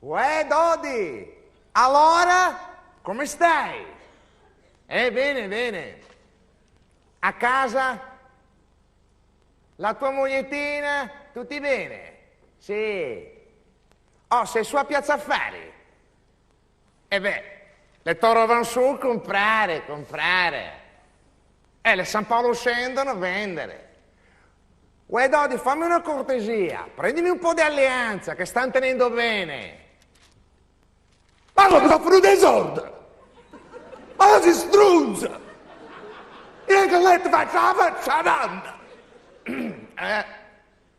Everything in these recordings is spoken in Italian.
Uè, Dodi! Allora, come stai? Bene, bene. A casa? La tua mogliettina? Tutti bene? Sì. Oh, sei su a Piazza Affari? Le toro van su, comprare. Le San Paolo scendono, vendere. Uè, Dodi, fammi una cortesia. Prendimi un po' di Alleanza, che stanno tenendo bene. Ma come soffro di sorda? Ma si strunza! Io che lei ti faccio la faccia nanda!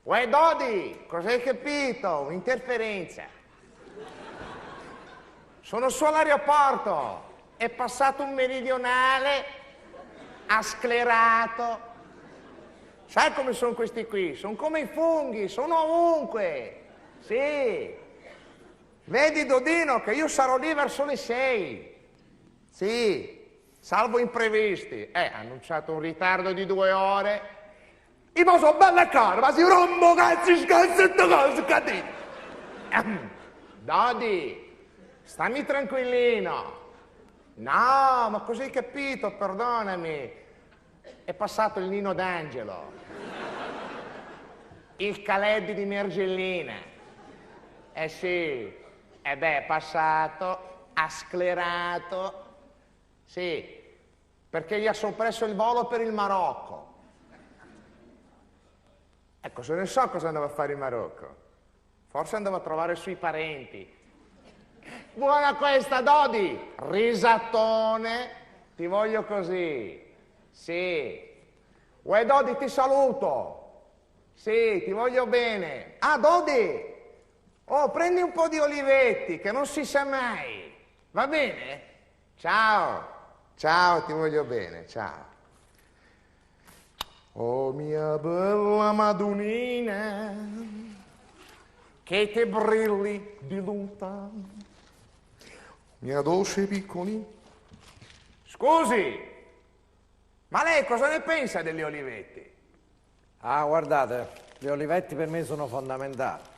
Uè, Dodi, cosa hai capito? Un'interferenza. Sono su all'aeroporto. È passato un meridionale, ha sclerato. Sai come sono questi qui? Sono come i funghi, sono ovunque. Sì. Vedi, Dodino, che io sarò lì verso le 6. Sì, salvo imprevisti. Ha annunciato un ritardo di 2 ore. Io ma sono bella cara, ma si rompo cazzo scazzette cose, catino. Dodi, stammi tranquillino. No, ma cosa hai capito? Perdonami. È passato il Nino D'Angelo. Il Caled di Mergellina. Sì. È passato, ha sclerato. Sì, perché gli ha soppresso il volo per il Marocco. Se ne so cosa andava a fare in Marocco. Forse andava a trovare sui parenti. Buona questa, Dodi! Risatone, ti voglio così. Sì. Uè, Dodi, ti saluto. Sì, ti voglio bene. Ah, Dodi! Oh, prendi un po' di olivetti, che non si sa mai. Va bene? Ciao. Ciao, ti voglio bene, ciao. Oh, mia bella Madonnina, che te brilli di lontano. Mia dolce piccolina. Scusi, ma lei cosa ne pensa degli olivetti? Ah, guardate, gli olivetti per me sono fondamentali.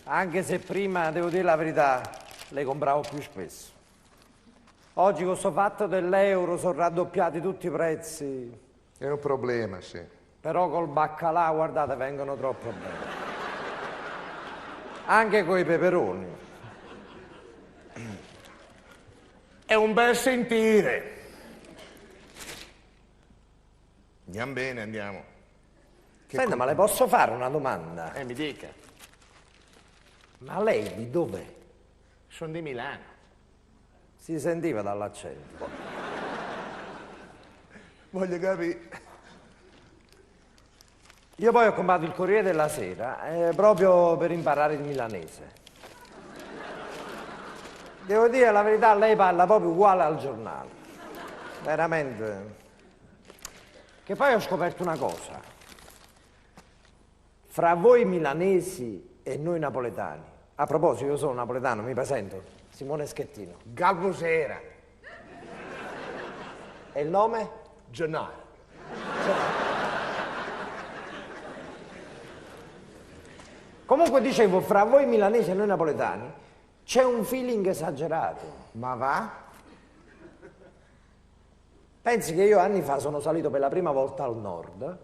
Anche se prima, devo dire la verità, le compravo più spesso. Oggi con questo fatto dell'euro sono raddoppiati tutti i prezzi. È un problema, sì. Però col baccalà, guardate, vengono troppo bene. Anche coi peperoni. È un bel sentire. Andiamo bene, andiamo. Senta, ma le posso fare una domanda? Mi dica. Ma lei di dov'è? Sono di Milano. Si sentiva dall'accento. Voglio capire. Io poi ho comprato il Corriere della Sera proprio per imparare il milanese. Devo dire la verità, lei parla proprio uguale al giornale. Veramente. Che poi ho scoperto una cosa. Fra voi milanesi e noi napoletani. A proposito, io sono napoletano, mi presento. Simone Schettino. Galbusera. E il nome? Gennaro. Comunque dicevo, fra voi milanesi e noi napoletani c'è un feeling esagerato. Ma va? Pensi che io anni fa sono salito per la prima volta al nord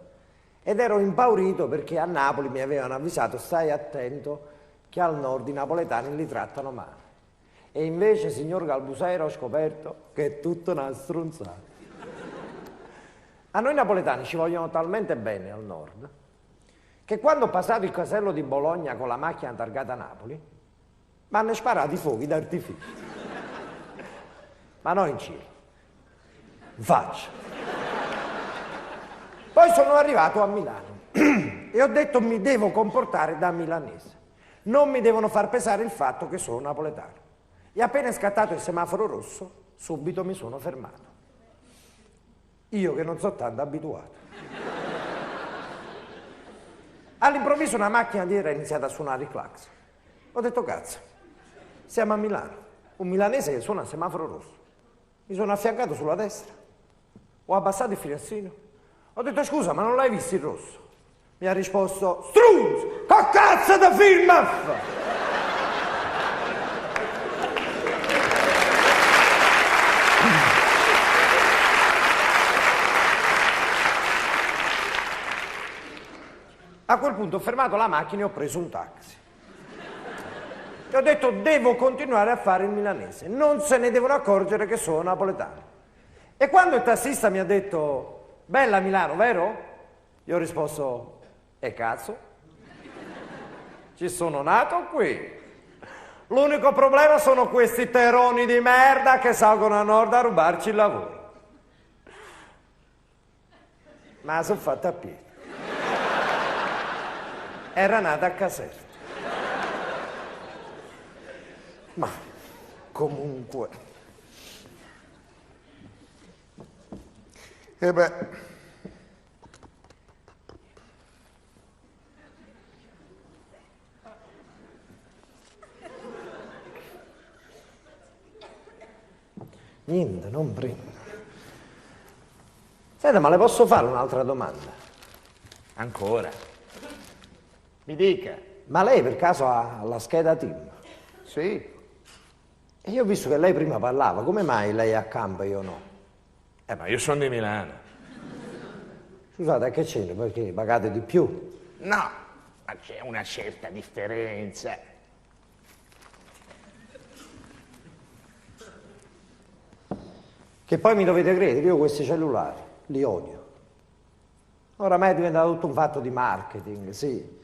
ed ero impaurito perché a Napoli mi avevano avvisato: stai attento che al nord i napoletani li trattano male. E invece, signor Galbusera, ho scoperto che è tutta una stronzata. A noi napoletani ci vogliono talmente bene al nord che quando ho passato il casello di Bologna con la macchina targata Napoli mi hanno sparato i fuochi d'artificio. Ma non in cielo, in faccia. Poi sono arrivato a Milano e ho detto: mi devo comportare da milanese. Non mi devono far pesare il fatto che sono napoletano. E appena è scattato il semaforo rosso, subito mi sono fermato. Io che non so tanto abituato. All'improvviso una macchina dietro ha iniziato a suonare il clacson. Ho detto: cazzo, siamo a Milano. Un milanese che suona il semaforo rosso. Mi sono affiancato sulla destra. Ho abbassato il finestrino. Ho detto: scusa, ma non l'hai visto il rosso? Mi ha risposto: strunz, che cazzo da film? A quel punto ho fermato la macchina e ho preso un taxi. E ho detto, devo continuare a fare il milanese, non se ne devono accorgere che sono napoletano. E quando il tassista mi ha detto, bella Milano, vero? Io ho risposto, e cazzo? Ci sono nato qui. L'unico problema sono questi teroni di merda che salgono a nord a rubarci il lavoro. Ma la sono fatta a piedi. Era nata a Caserta. Ma comunque. E beh, Niente, non prendo. Senta, ma le posso fare un'altra domanda? Ancora? Mi dica. Ma lei per caso ha la scheda team? Sì. E io ho visto che lei prima parlava, come mai lei è a campo e io no? Ma io sono di Milano. Scusate, che c'entra? Perché pagate di più? No, ma c'è una certa differenza. Che poi mi dovete credere, io questi cellulari li odio. Oramai è diventato tutto un fatto di marketing, sì.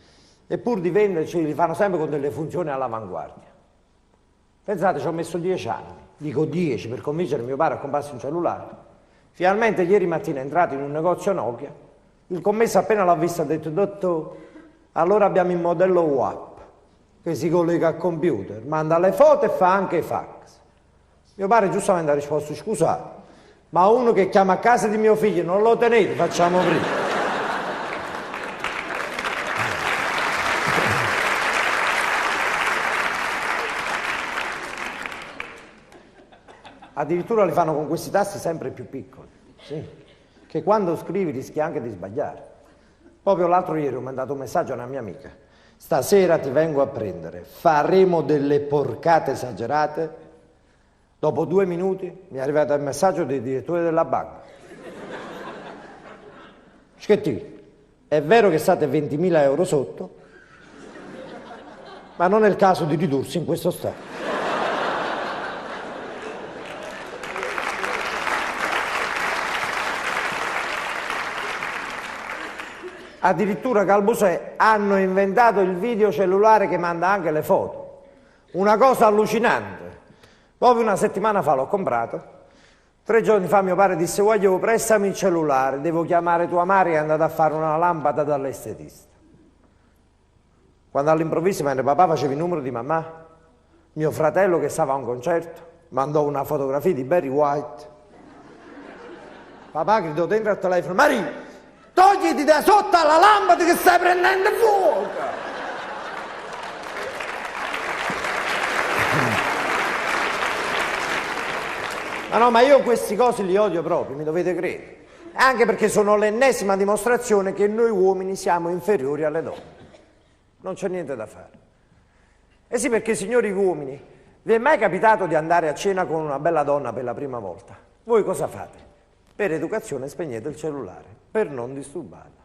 E pur di venderci li fanno sempre con delle funzioni all'avanguardia. Pensate, ci ho messo 10 anni, dico 10 per convincere mio padre a comprarsi un cellulare. Finalmente ieri mattina è entrato in un negozio Nokia, il commesso appena l'ha visto ha detto, dottor, allora abbiamo il modello WAP, che si collega al computer, manda le foto e fa anche i fax. Mio padre giustamente ha risposto, scusate, ma uno che chiama a casa di mio figlio non lo tenete, facciamo prima. Addirittura li fanno con questi tasti sempre più piccoli, sì, che quando scrivi rischi anche di sbagliare. Proprio l'altro ieri ho mandato un messaggio a una mia amica, stasera ti vengo a prendere, faremo delle porcate esagerate. Dopo 2 minuti mi è arrivato il messaggio del direttore della banca. Schettini, è vero che state 20.000 euro sotto, ma non è il caso di ridursi in questo stato. Addirittura Calbusè hanno inventato il video cellulare che manda anche le foto. Una cosa allucinante. Proprio una settimana fa l'ho comprato. 3 giorni fa mio padre disse, voglio prestami il cellulare, devo chiamare tua madre che è andata a fare una lampada dall'estetista. Quando all'improvviso, mentre papà faceva il numero di mamma, mio fratello che stava a un concerto mandò una fotografia di Barry White. Papà gridò dentro al telefono, Maria, togliti da sotto alla lampada che stai prendendo fuoco! Ma no, ma io questi cosi li odio proprio, mi dovete credere. Anche perché sono l'ennesima dimostrazione che noi uomini siamo inferiori alle donne. Non c'è niente da fare. Eh sì, perché signori uomini, vi è mai capitato di andare a cena con una bella donna per la prima volta? Voi cosa fate? Per educazione spegnete il cellulare, per non disturbarla.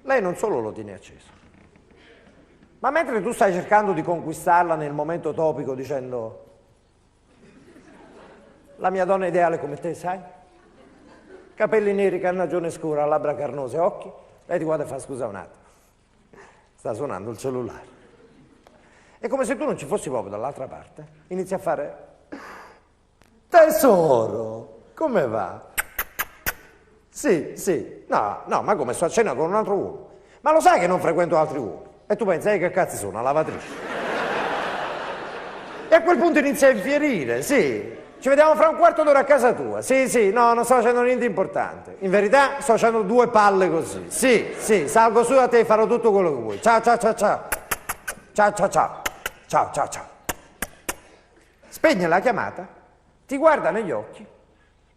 Lei non solo lo tiene acceso, ma mentre tu stai cercando di conquistarla nel momento topico dicendo la mia donna ideale come te, sai? Capelli neri, carnagione scura, labbra carnose, occhi, lei ti guarda e fa scusa un attimo, sta suonando il cellulare. È come se tu non ci fossi proprio dall'altra parte, inizi a fare tesoro, come va? Sì, sì, no, ma come sto a cena con un altro uomo? Ma lo sai che non frequento altri uomini? E tu pensi, che cazzo sono, una lavatrice? E a quel punto inizia a infierire, sì. Ci vediamo fra un quarto d'ora a casa tua. Sì, no, non sto facendo niente importante. In verità sto facendo 2 palle così. Sì, salgo su da te e farò tutto quello che vuoi. Ciao. Ciao. Spegne la chiamata, ti guarda negli occhi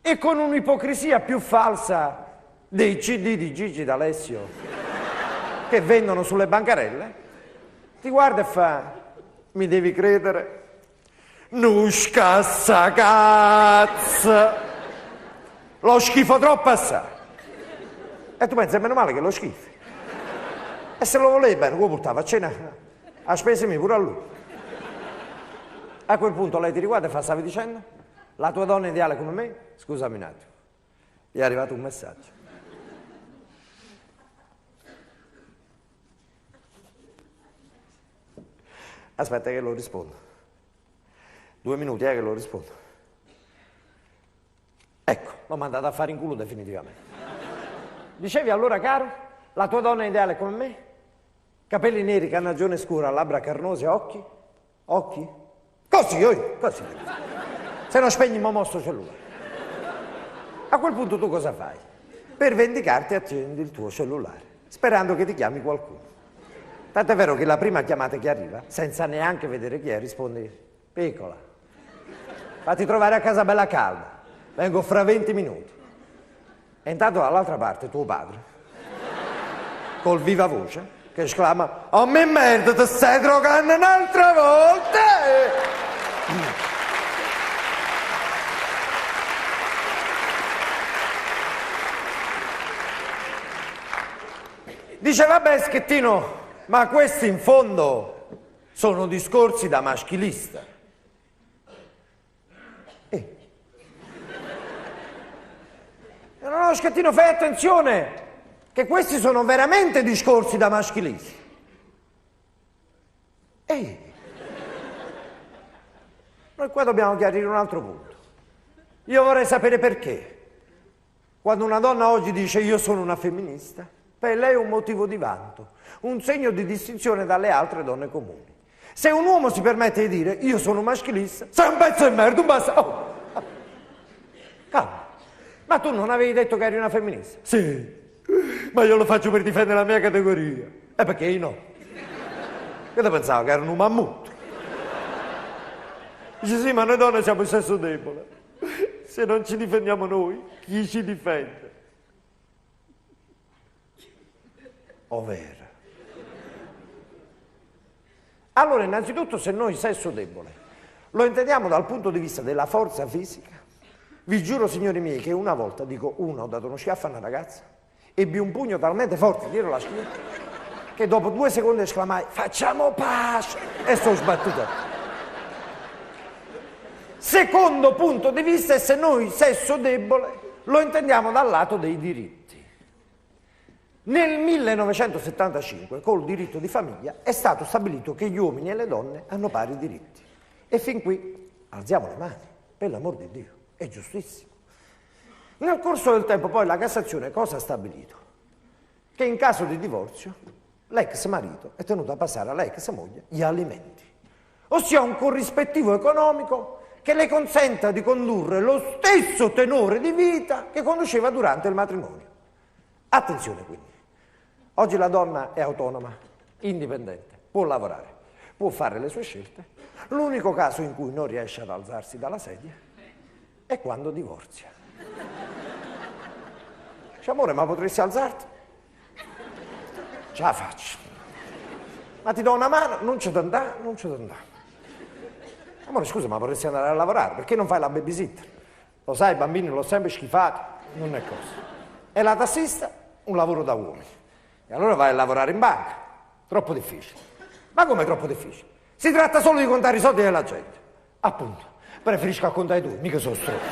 e con un'ipocrisia più falsa dei CD di Gigi D'Alessio che vendono sulle bancarelle, ti guarda e fa, mi devi credere, Nushka sta cazzo, lo schifo troppo assai. E tu pensi, meno male che lo schifi. E se lo voleva bene, lo portava a cena, a spese mie pure a lui. A quel punto lei ti riguarda e fa, stavi dicendo? La tua donna ideale come me? Scusami un attimo, gli è arrivato un messaggio. Aspetta che lo rispondo. 2 minuti, che lo rispondo. Ecco, l'ho mandato a fare in culo definitivamente. Dicevi allora, caro, la tua donna ideale come me? Capelli neri, carnagione scura, labbra carnose, occhi? Occhi? Così, così. Se non spegni mo mostro cellulare. A quel punto tu cosa fai? Per vendicarti accendi il tuo cellulare, sperando che ti chiami qualcuno. Tant'è vero che la prima chiamata che arriva, senza neanche vedere chi è, rispondi, piccola, fatti trovare a casa bella calda, vengo fra 20 minuti. E intanto dall'altra parte tuo padre, col viva voce, che esclama, oh me merda, ti stai drogando un'altra volta! Dice, vabbè Schettino, ma questi in fondo sono discorsi da maschilista. No, Schettino, fai attenzione, che questi sono veramente discorsi da maschilisti. Noi qua dobbiamo chiarire un altro punto. Io vorrei sapere perché, quando una donna oggi dice io sono una femminista, per lei è un motivo di vanto, un segno di distinzione dalle altre donne comuni. Se un uomo si permette di dire io sono maschilista, sei un pezzo di merda, un basta. Oh. Calma. Ma tu non avevi detto che eri una femminista? Sì, ma io lo faccio per difendere la mia categoria. E perché io no? Io te pensavo che erano un mammut. Dice sì, ma noi donne siamo il sesso debole. Se non ci difendiamo noi, chi ci difende? Ovvero. Allora, innanzitutto, se noi sesso debole lo intendiamo dal punto di vista della forza fisica, vi giuro, signori miei, che una volta, dico una, ho dato uno schiaffo a una ragazza, ebbi un pugno talmente forte dietro la schiena che dopo 2 secondi esclamai facciamo pace e sono sbattuto. Secondo punto di vista è se noi sesso debole lo intendiamo dal lato dei diritti. Nel 1975 col diritto di famiglia è stato stabilito che gli uomini e le donne hanno pari diritti e fin qui alziamo le mani, per l'amor di Dio. È giustissimo. Nel corso del tempo poi la Cassazione cosa ha stabilito? Che in caso di divorzio l'ex marito è tenuto a passare alla ex moglie gli alimenti, ossia un corrispettivo economico che le consenta di condurre lo stesso tenore di vita che conduceva durante il matrimonio. Attenzione quindi, oggi la donna è autonoma, indipendente, può lavorare, può fare le sue scelte, l'unico caso in cui non riesce ad alzarsi dalla sedia è quando divorzia. Dice, amore, ma potresti alzarti? Ce la faccio. Ma ti do una mano? Non c'è da andare, non c'è da andare. Amore, scusa, ma vorresti andare a lavorare? Perché non fai la babysitter? Lo sai, i bambini l'ho sempre schifato, non è cosa. E la tassista? Un lavoro da uomini. E allora vai a lavorare in banca. Troppo difficile. Ma come troppo difficile? Si tratta solo di contare i soldi della gente. Appunto. Preferisco raccontare tu, mica sono stronzo.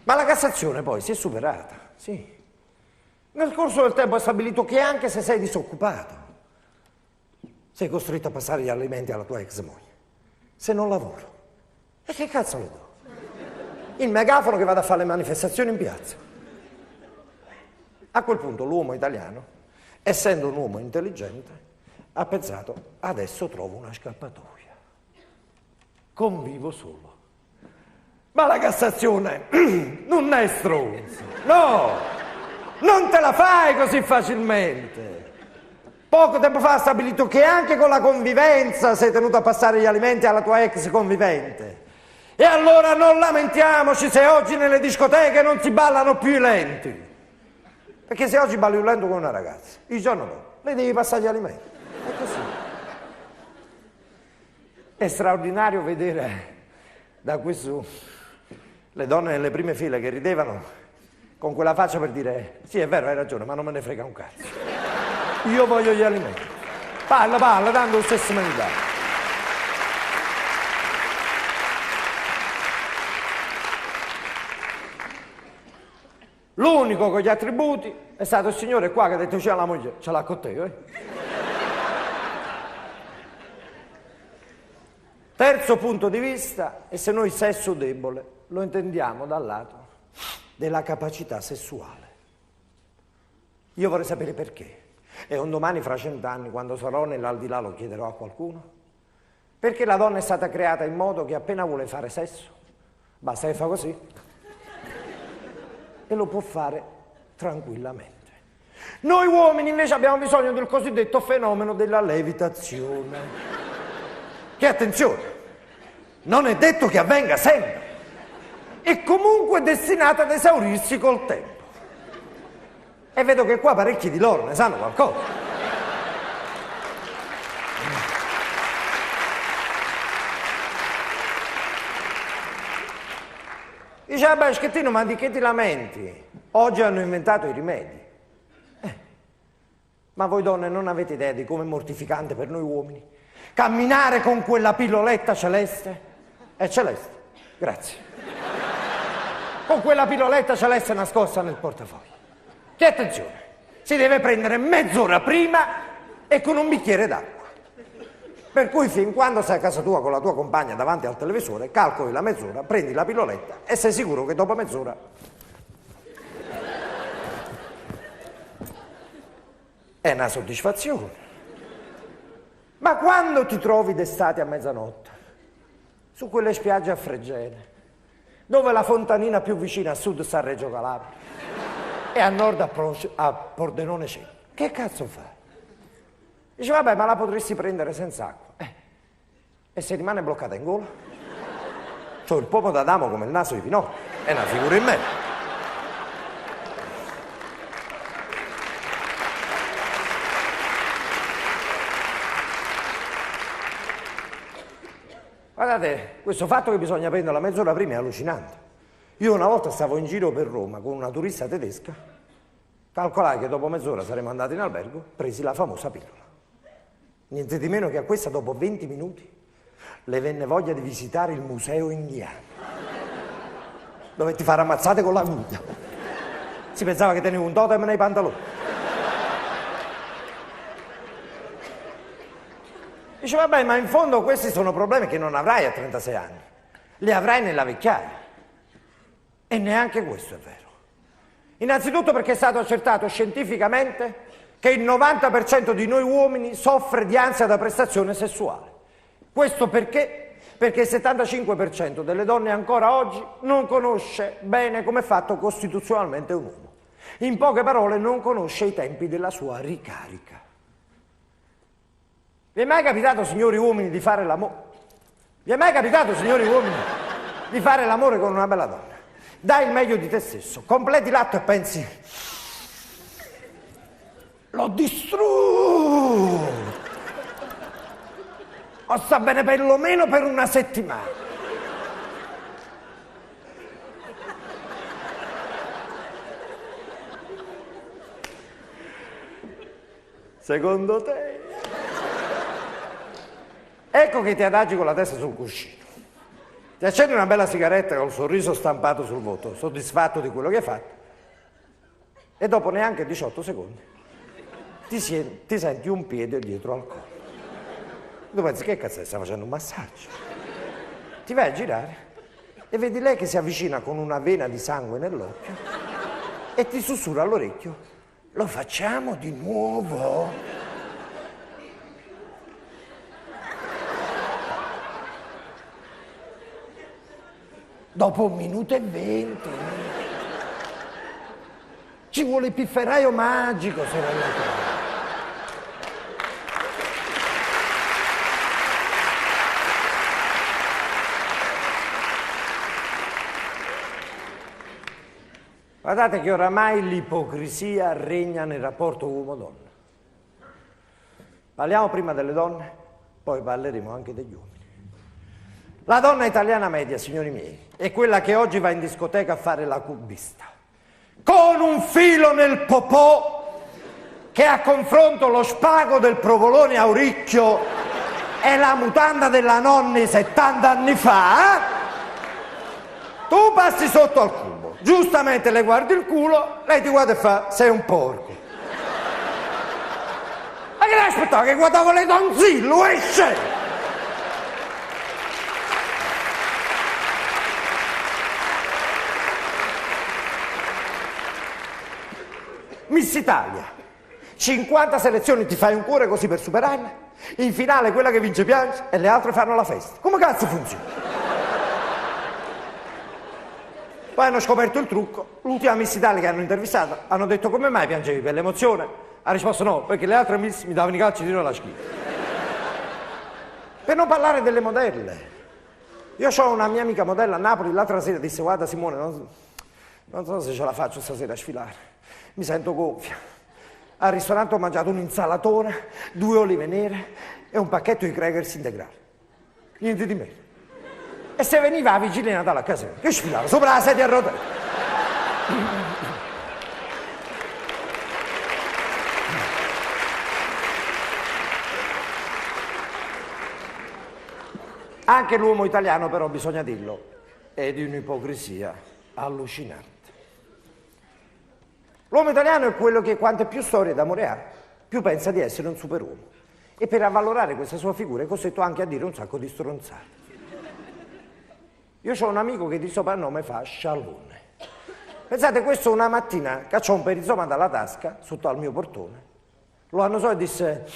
Ma la Cassazione poi si è superata, sì. Nel corso del tempo ha stabilito che anche se sei disoccupato, sei costretto a passare gli alimenti alla tua ex moglie. Se non lavoro. E che cazzo le do? Il megafono che vado a fare le manifestazioni in piazza. A quel punto l'uomo italiano, essendo un uomo intelligente, ha pensato, adesso trovo una scappatoia. Convivo solo. Ma la Cassazione non è stronza. No, non te la fai così facilmente. Poco tempo fa ha stabilito che anche con la convivenza sei tenuto a passare gli alimenti alla tua ex convivente. E allora non lamentiamoci se oggi nelle discoteche non si ballano più i lenti. Perché se oggi balli un lento con una ragazza, il giorno dopo le devi passare gli alimenti. È così. È straordinario vedere Da qui su, le donne nelle prime file che ridevano con quella faccia per dire sì, è vero, hai ragione, ma non me ne frega un cazzo. Io voglio gli alimenti. Parla, tanto lo stesso me ne dà. L'unico con gli attributi è stato il signore qua che ha detto c'è la moglie, ce l'ha con te, Terzo punto di vista è se noi sesso debole lo intendiamo dal lato della capacità sessuale. Io vorrei sapere perché. E un domani fra 100 anni, quando sarò nell'aldilà, lo chiederò a qualcuno. Perché la donna è stata creata in modo che appena vuole fare sesso, basta che fa così e lo può fare tranquillamente. Noi uomini invece abbiamo bisogno del cosiddetto fenomeno della levitazione. Che attenzione, non è detto che avvenga sempre, è comunque destinata ad esaurirsi col tempo. E vedo che qua parecchi di loro ne sanno qualcosa. Dice, vabbè, Schettino, ma di che ti lamenti? Oggi hanno inventato i rimedi. Ma voi donne non avete idea di come è mortificante per noi uomini camminare con quella pilloletta celeste? È celeste, grazie. Con quella pilloletta celeste nascosta nel portafoglio. Che attenzione, si deve prendere mezz'ora prima e con un bicchiere d'acqua. Per cui fin quando sei a casa tua con la tua compagna davanti al televisore, calcoli la mezz'ora, prendi la pilloletta e sei sicuro che dopo mezz'ora è una soddisfazione. Ma quando ti trovi d'estate a mezzanotte, su quelle spiagge a Fregene, dove la fontanina più vicina a sud sta a Reggio Calabria e a nord a Pordenone Cento, che cazzo fai? Dice, vabbè, ma la potresti prendere senza acqua. E se rimane bloccata in gola? C'ho il pomo d'Adamo come il naso di Pinocchio, è una figura in me. Guardate, questo fatto che bisogna prenderla mezz'ora prima è allucinante. Io una volta stavo in giro per Roma con una turista tedesca, calcolai che dopo mezz'ora saremmo andati in albergo, presi la famosa pillola. Niente di meno che a questa, dopo 20 minuti, le venne voglia di visitare il museo indiano. Dovetti fare ammazzate con la guida. Si pensava che tenevo un totem nei pantaloni. Dice, vabbè, ma in fondo questi sono problemi che non avrai a 36 anni. Li avrai nella vecchiaia. E neanche questo è vero. Innanzitutto perché è stato accertato scientificamente che il 90% di noi uomini soffre di ansia da prestazione sessuale. Questo perché? Perché il 75% delle donne ancora oggi non conosce bene come è fatto costituzionalmente un uomo. In poche parole, non conosce i tempi della sua ricarica. Vi è mai capitato, signori uomini, di fare l'amore? Vi è mai capitato, signori uomini, di fare l'amore con una bella donna? Dai il meglio di te stesso, completi l'atto e pensi: l'ho distrutto! O sta bene perlomeno per una settimana. Secondo te? Ecco che ti adagi con la testa sul cuscino. Ti accendi una bella sigaretta col sorriso stampato sul volto, soddisfatto di quello che hai fatto, e dopo neanche 18 secondi ti senti un piede dietro al collo. Tu pensi, che cazzo sta facendo un massaggio? Ti vai a girare e vedi lei che si avvicina con una vena di sangue nell'occhio e ti sussurra all'orecchio: lo facciamo di nuovo? Dopo 1 minuto e 20. Ci vuole il pifferaio magico, sorella. Guardate che oramai l'ipocrisia regna nel rapporto uomo-donna. Parliamo prima delle donne, poi parleremo anche degli uomini. La donna italiana media, signori miei, è quella che oggi va in discoteca a fare la cubista, con un filo nel popò che a confronto lo spago del provolone a Auricchio e la mutanda della nonna 70 anni fa. Tu passi sotto al cubo, giustamente le guardi il culo, lei ti guarda e fa: sei un porco. Ma che ne aspettavo? Che guardavo le donzillo, esce! Miss Italia, 50 selezioni, ti fai un cuore così per superarle, in finale quella che vince piange e le altre fanno la festa. Come cazzo funziona? Poi hanno scoperto il trucco, l'ultima Miss Italia che hanno intervistato, hanno detto: come mai piangevi, per l'emozione? Ha risposto: no, perché le altre Miss mi davano i calci di alla schiena. Per non parlare delle modelle. Io ho una mia amica modella a Napoli, l'altra sera disse: guarda Simone, non so se ce la faccio stasera a sfilare. Mi sento gonfia. Al ristorante ho mangiato un'insalatona, 2 olive nere e un pacchetto di crackers integrali. Niente di meno. E se veniva la vigilia di Natale a casa mia, che sfilava sopra la sedia a rotelle. Anche l'uomo italiano, però, bisogna dirlo, è di un'ipocrisia allucinante. L'uomo italiano è quello che quante più storie d'amore ha, più pensa di essere un superuomo. E per avvalorare questa sua figura è costretto anche a dire un sacco di stronzate. Io ho un amico che di soprannome fa Scialone. Pensate, questo una mattina cacciò un perizoma dalla tasca sotto al mio portone. Lo annusò e disse: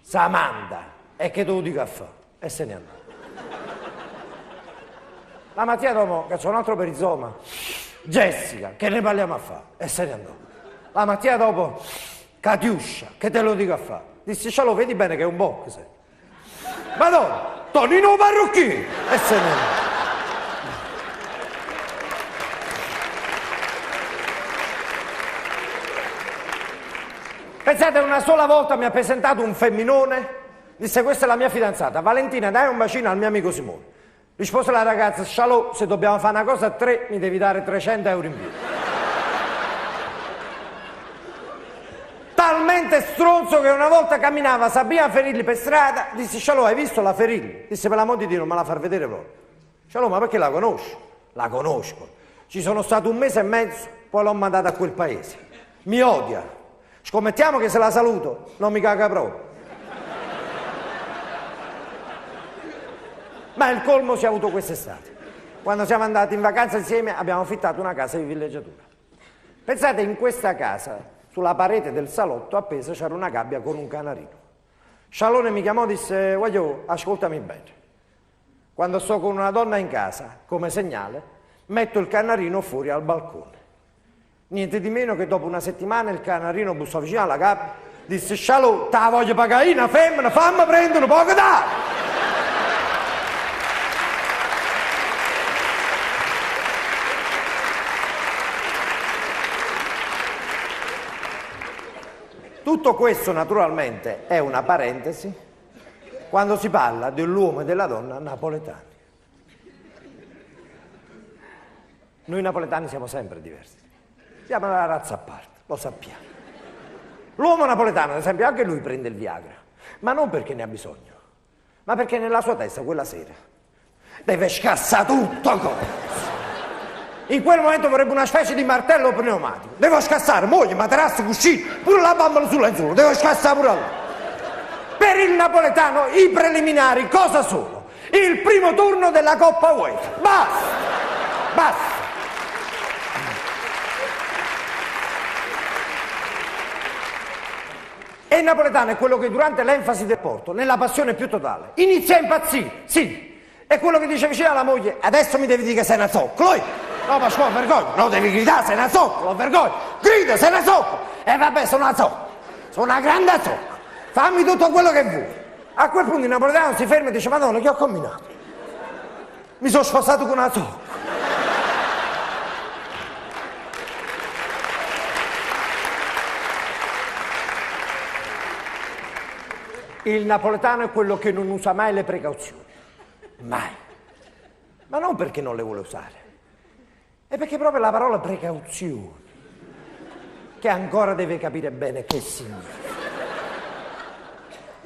Samantha, e che te lo dico a fare? E se ne andò. La mattina dopo cacciò un altro perizoma. Jessica, che ne parliamo a fare? E se ne andò. La mattina dopo, Catiuscia, che te lo dico a fare? Disse: ce lo vedi bene che è un box. Madonna, Tonino Parrucchino! E se ne andò. Pensate, una sola volta mi ha presentato un femminone, disse: questa è la mia fidanzata, Valentina, dai un bacino al mio amico Simone. Rispose la ragazza: Scialò, se dobbiamo fare una cosa a 3 mi devi dare 300 euro in più. Talmente stronzo che una volta camminava Sabina Ferilli per strada, disse: Scialò, hai visto la Ferilli? Disse: per l'amor di Dio non me la far vedere proprio. Scialò, ma perché la conosci? La conosco. Ci sono stato 1 mese e mezzo, poi l'ho mandata a quel paese. Mi odia. Scommettiamo che se la saluto non mi caga proprio. Ma il colmo si è avuto quest'estate. Quando siamo andati in vacanza insieme abbiamo affittato una casa di villeggiatura. Pensate, in questa casa, sulla parete del salotto appesa c'era una gabbia con un canarino. Scialone mi chiamò e disse: voglio, ascoltami bene. Quando sto con una donna in casa, come segnale, metto il canarino fuori al balcone. Niente di meno che dopo una settimana il canarino bussò vicino alla gabbia, disse: Scialò, te la voglio pagare una femmina, fammi prendere un poco d'acqua. Tutto questo naturalmente è una parentesi quando si parla dell'uomo e della donna napoletani. Noi napoletani siamo sempre diversi, siamo una razza a parte, lo sappiamo. L'uomo napoletano, ad esempio, anche lui prende il Viagra, ma non perché ne ha bisogno, ma perché nella sua testa quella sera deve scassare tutto cosa. In quel momento vorrebbe una specie di martello pneumatico. Devo scassare moglie, materasso, cuscino, pure la bambola sul lenzuolo, devo scassare pure là. Per il napoletano i preliminari cosa sono? Il primo turno della Coppa UEFA. Basta! Basta! E il napoletano è quello che durante l'enfasi del porto, nella passione più totale, inizia a impazzire, sì. È quello che dice vicino alla moglie: adesso mi devi dire che sei una zoccolo. No, ma scusa, vergogna, no, devi gridare, sei una zoccola, vergogna, grida, sei una zoccola. E vabbè, sono una zoccola, sono una grande zoccola, fammi tutto quello che vuoi. A quel punto il napoletano si ferma e dice: Madonna, che ho combinato? Mi sono sposato con una zoccola. Il napoletano è quello che non usa mai le precauzioni, mai. Ma non perché non le vuole usare, è perché proprio la parola precauzione, che ancora deve capire bene che significa.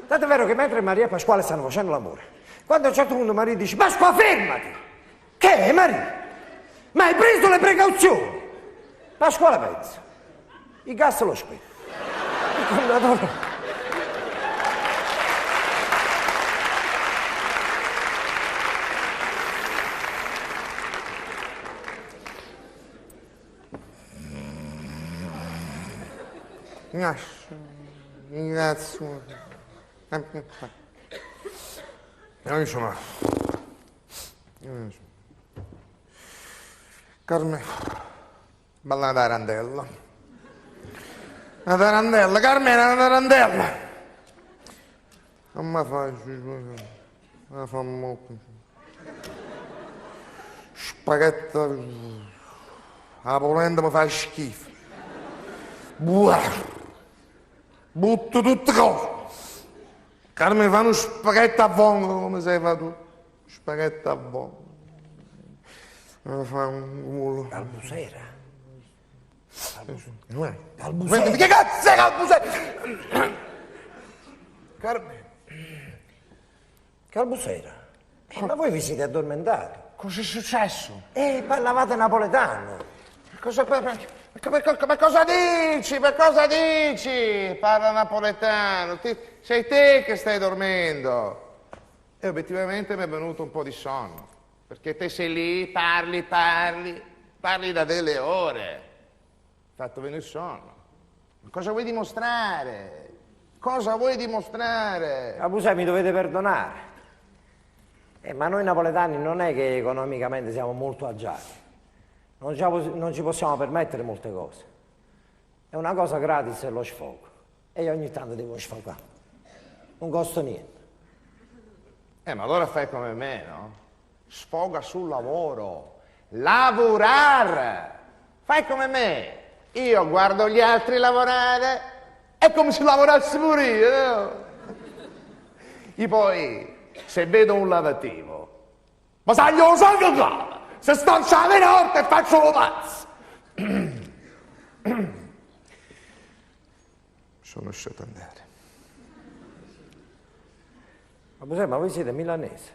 Tanto è vero che mentre Maria e Pasquale stanno facendo l'amore, quando a un certo punto Maria dice: Pasqua, fermati! Che è, Maria? Ma hai preso le precauzioni? Pasquale pensa: il gas lo spegno. Il contatore. Grazie. Io sono. Carme, balla una tarantella. Una tarantella, Carmela, una tarantella. Non mi fa molto. Spaghetto. La polenta mi fa schifo. Buah. Butto tutte cose. Carmine, fa uno spaghetto a vongole come sei fatto tu. Spaghetto a vongole. Fa un culo. Calbusera? Calbusera? Che cazzo è Calbusera? Carmine. Calbusera? Ma voi vi siete addormentati? Cos'è successo? Parlavate napoletano. Ma cosa dici? Ma cosa dici? Parla napoletano. Sei te che stai dormendo. E obiettivamente mi è venuto un po' di sonno. Perché te sei lì, parli da delle ore. Fatto venire sonno. Ma cosa vuoi dimostrare? Cosa vuoi dimostrare? Calbusera, mi dovete perdonare. Ma noi napoletani non è che economicamente siamo molto agiati. Non ci possiamo permettere molte cose. È una cosa gratis è lo sfogo. E io ogni tanto devo sfogare. Non costa niente. Ma allora fai come me, no? Sfoga sul lavoro. Lavorare! Fai come me. Io guardo gli altri lavorare. È come se lavorassi pure io, no? E poi, se vedo un lavativo, ma sai, io lo so che fa! Se storcia la menorte e faccio lo pazzo. Sono lasciato andare. Ma voi siete milanesi?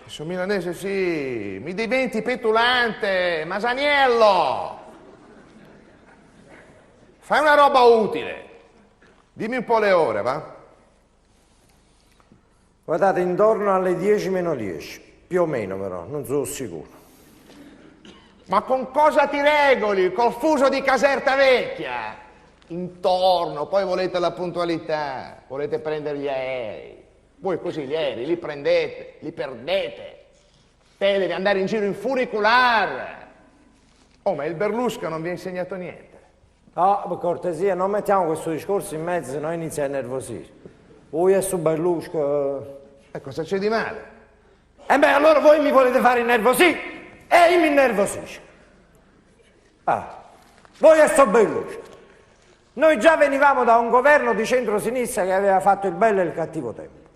Sono milanese, sì. Mi diventi petulante, Masaniello. Fai una roba utile. Dimmi un po' le ore, va? Guardate, intorno alle 10 meno 10. Più o meno però, non sono sicuro. Ma con cosa ti regoli? Col fuso di Caserta Vecchia? Intorno, poi volete la puntualità, volete prendere gli aerei. Voi così gli aerei li prendete, li perdete. Te devi andare in giro in funicolare. Oh, ma il Berlusca non vi ha insegnato niente. No, per cortesia, non mettiamo questo discorso in mezzo, se no inizia a nervosire. Voi è su Berlusca. E cosa c'è di male? Allora voi mi volete fare innervosire e io mi innervosisco. Voi è sto Berlusca. Noi già venivamo da un governo di centrosinistra che aveva fatto il bello e il cattivo tempo.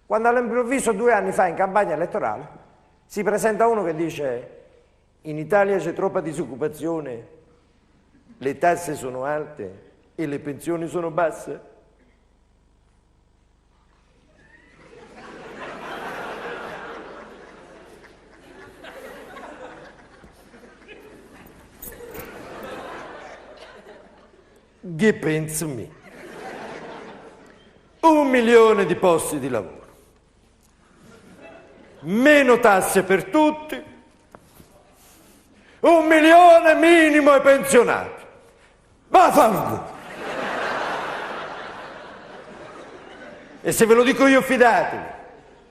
Quando all'improvviso 2 anni fa in campagna elettorale si presenta uno che dice: in Italia c'è troppa disoccupazione, le tasse sono alte e le pensioni sono basse. Che pensi me? 1 milione di posti di lavoro, meno tasse per tutti, 1 milione minimo ai pensionati. Ma fanculo! E se ve lo dico io, fidatevi,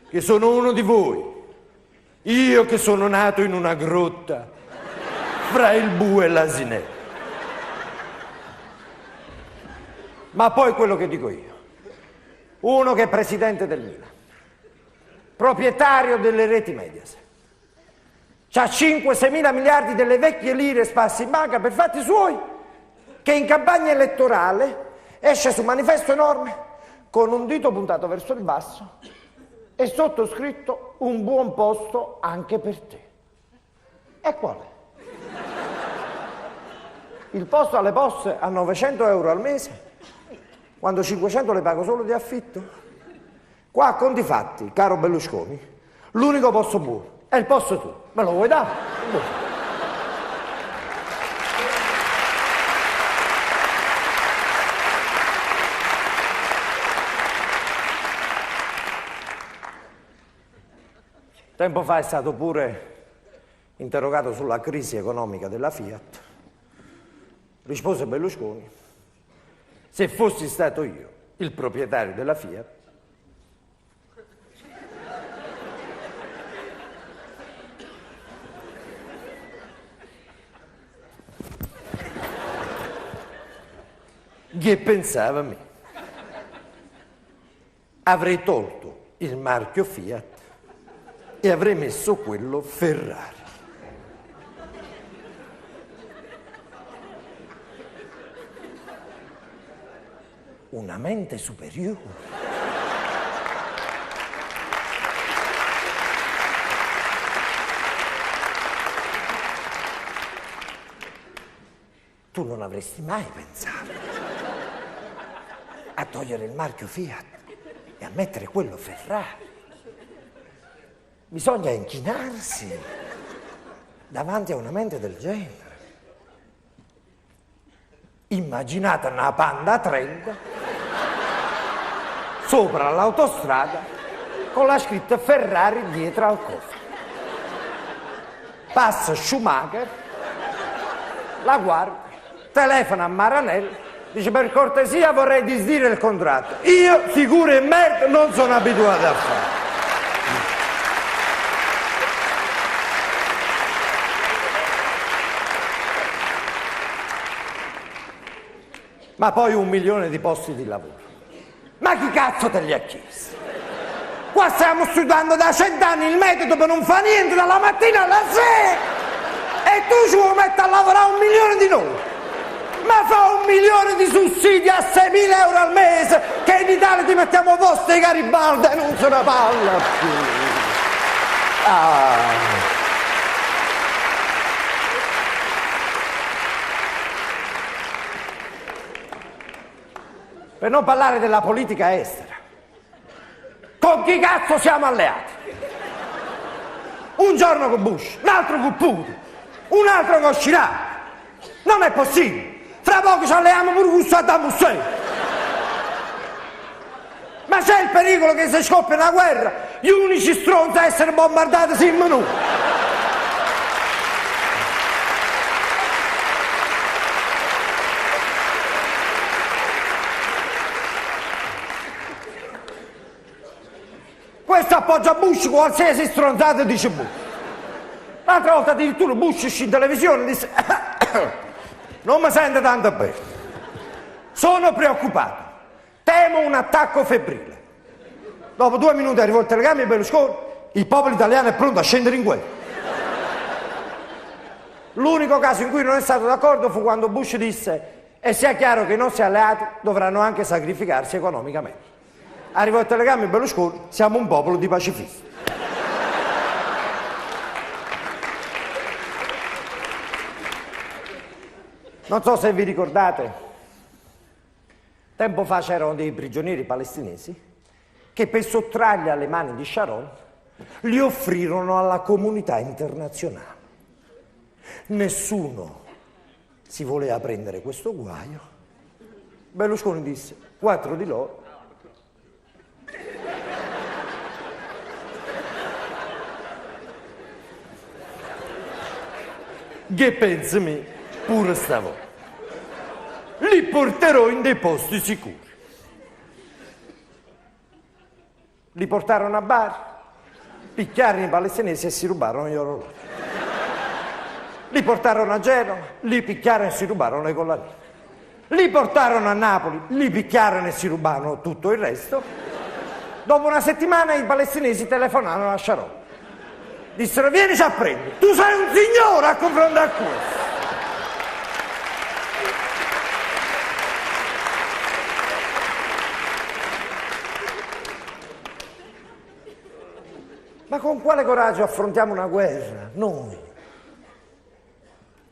che sono uno di voi, io che sono nato in una grotta fra il bue e l'asinello. Ma poi quello che dico io, uno che è presidente del Milan, proprietario delle reti Mediaset, c'ha 5-6 mila miliardi delle vecchie lire sparse in banca per fatti suoi, che in campagna elettorale esce su un manifesto enorme con un dito puntato verso il basso e sottoscritto un buon posto anche per te. E quale? Il posto alle Poste a 900 euro al mese, quando 500 le pago solo di affitto? Qua a conti fatti, caro Berlusconi, l'unico posto buono è il posto tuo. Me lo vuoi dare? Buono. Tempo fa è stato pure interrogato sulla crisi economica della Fiat. Rispose Berlusconi: se fossi stato io il proprietario della Fiat, che pensava a me, avrei tolto il marchio Fiat e avrei messo quello Ferrari. Una mente superiore. Tu non avresti mai pensato a togliere il marchio Fiat e a mettere quello Ferrari. Bisogna inchinarsi davanti a una mente del genere. Immaginate una Panda 30 sopra l'autostrada con la scritta Ferrari dietro al cofano. Passa Schumacher, la guarda, telefona a Maranello, dice: per cortesia vorrei disdire il contratto. Io, figure in merda, non sono abituato a fare. Ma poi 1 milione di posti di lavoro. Ma chi cazzo te li ha chiesti? Qua stiamo studiando da 100 anni il metodo per non fare niente dalla mattina alla sera e tu ci vuoi mettere a lavorare 1 milione di noi. Ma fa 1 milione di sussidi a 6.000 euro al mese che in Italia ti mettiamo posto di Garibaldi e non se ne parla più. Per non parlare della politica estera. Con chi cazzo siamo alleati? Un giorno con Bush, un altro con Putin, un altro con Chirac. Non è possibile. Fra poco ci alleiamo pure con Saddam Hussein. Ma c'è il pericolo che se scoppia una guerra, gli unici stronzi a essere bombardati siamo noi. Questo appoggia Bush, qualsiasi stronzato dice Bush. L'altra volta addirittura Bush uscì in televisione e disse: non mi sento tanto bene, sono preoccupato, temo un attacco febbrile. Dopo 2 minuti arrivò il telegramma di Berlusconi: il popolo italiano è pronto a scendere in guerra. L'unico caso in cui non è stato d'accordo fu quando Bush disse: e sia chiaro che i nostri alleati dovranno anche sacrificarsi economicamente. Arrivò il telegramma di Berlusconi: siamo un popolo di pacifisti. Non so se vi ricordate, tempo fa c'erano dei prigionieri palestinesi che per sottrarli alle mani di Sharon li offrirono alla comunità internazionale. Nessuno si voleva prendere questo guaio. Berlusconi disse: 4 di loro che pensami pure stavolta. Li porterò in dei posti sicuri. Li portarono a Bari, picchiarono i palestinesi e si rubarono gli orologi. Li portarono a Genova, li picchiarono e si rubarono le collanine. Li portarono a Napoli, li picchiarono e si rubarono tutto il resto. Dopo una settimana i palestinesi telefonarono a Sharon. Dissero: vienici a prendere, tu sei un signore a confrontare questo. con quale coraggio affrontiamo una guerra? Noi,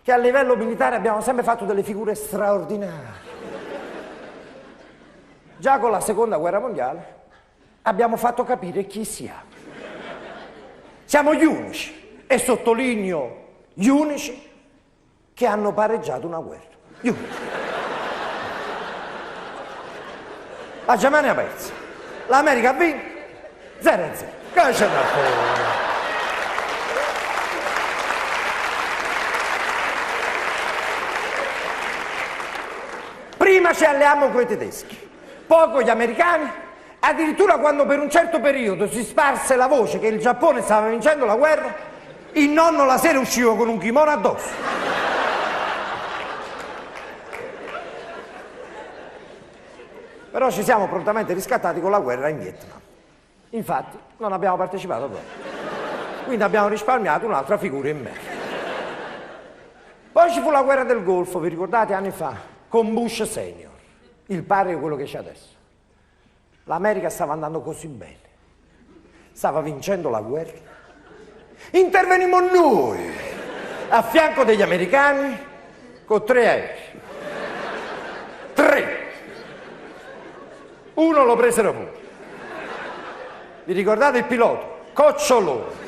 che a livello militare abbiamo sempre fatto delle figure straordinarie. Già con la seconda guerra mondiale abbiamo fatto capire chi siamo. Siamo gli unici, e sottolineo gli unici, che hanno pareggiato una guerra. Gli unici. La Germania ha perso, l'America ha vinto, 0-0. Che c'è da fare? Prima ci alleammo con i tedeschi, poi con gli americani, addirittura quando per un certo periodo si sparse la voce che il Giappone stava vincendo la guerra, il nonno la sera usciva con un kimono addosso. Però ci siamo prontamente riscattati con la guerra in Vietnam. Infatti non abbiamo partecipato proprio. Quindi abbiamo risparmiato un'altra figura in merda. Poi ci fu la guerra del Golfo, vi ricordate, anni fa, con Bush Senior, il padre di quello che c'è adesso. L'America stava andando così bene, stava vincendo la guerra. Intervenimmo noi, a fianco degli americani, con 3 aerei. 3. Uno lo presero pure. Vi ricordate il pilota? Cocciolone.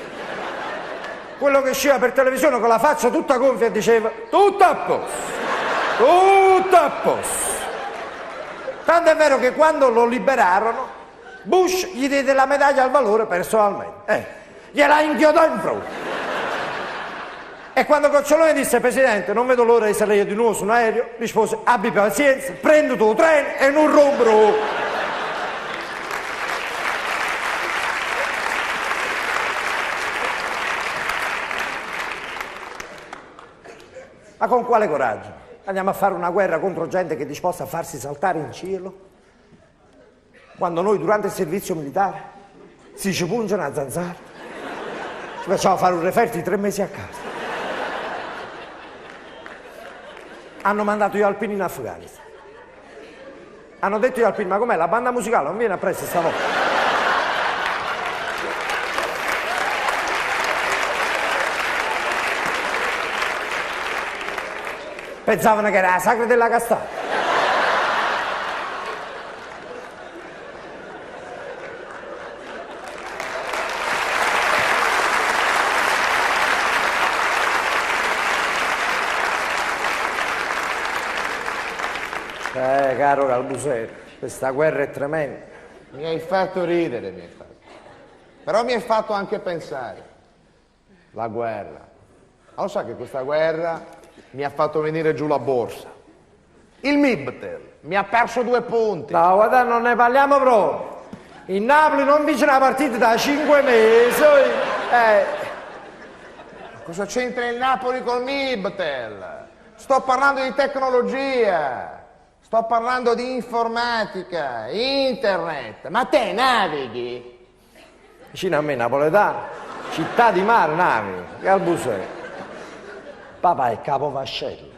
Quello che usciva per televisione con la faccia tutta gonfia e diceva tutto a posto, tutto a posto. Tanto è vero che quando lo liberarono, Bush gli diede la medaglia al valore personalmente. Gliela inchiodò in fronte. E quando Cocciolone disse: Presidente, non vedo l'ora di salire di nuovo su un aereo, rispose: abbi pazienza, prendo il tuo treno e non rompero. Ma con quale coraggio? Andiamo a fare una guerra contro gente che è disposta a farsi saltare in cielo? Quando noi durante il servizio militare ci pungiano a zanzara, ci facciamo fare un referto di 3 mesi a casa. Hanno mandato gli alpini in Afghanistan. Hanno detto gli alpini: ma com'è, la banda musicale non viene appresso stavolta? Pensavano che era la sagra della castagna. Caro Calbusero, questa guerra è tremenda. Mi hai fatto ridere, mi hai fatto. Però mi hai fatto anche pensare. La guerra. Ma lo sa che questa guerra mi ha fatto venire giù la borsa. Il Mibtel mi ha perso 2 punti. No, guarda, non ne parliamo proprio. Il Napoli non vince la partita da 5 mesi. Cosa c'entra il Napoli col Mibtel? Sto parlando di tecnologia. Sto parlando di informatica, internet. Ma te navighi? Vicino a me, napoletano, città di mare, navighi. Calbusero. Papà è capovascello.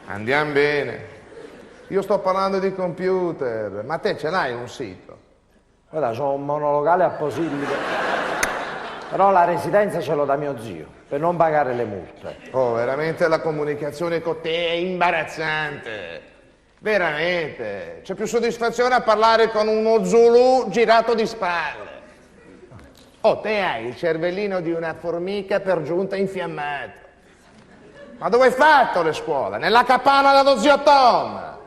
Andiamo bene. Io sto parlando di computer, ma te ce l'hai un sito? Guarda, c'ho un monolocale a Posillipo, però la residenza ce l'ho da mio zio, per non pagare le multe. Oh, veramente la comunicazione con te è imbarazzante. Veramente. C'è più soddisfazione a parlare con uno Zulu girato di spalle. Oh, te hai il cervellino di una formica per giunta infiammato. Ma dove hai fatto le scuole? Nella capanna dello zio Tom.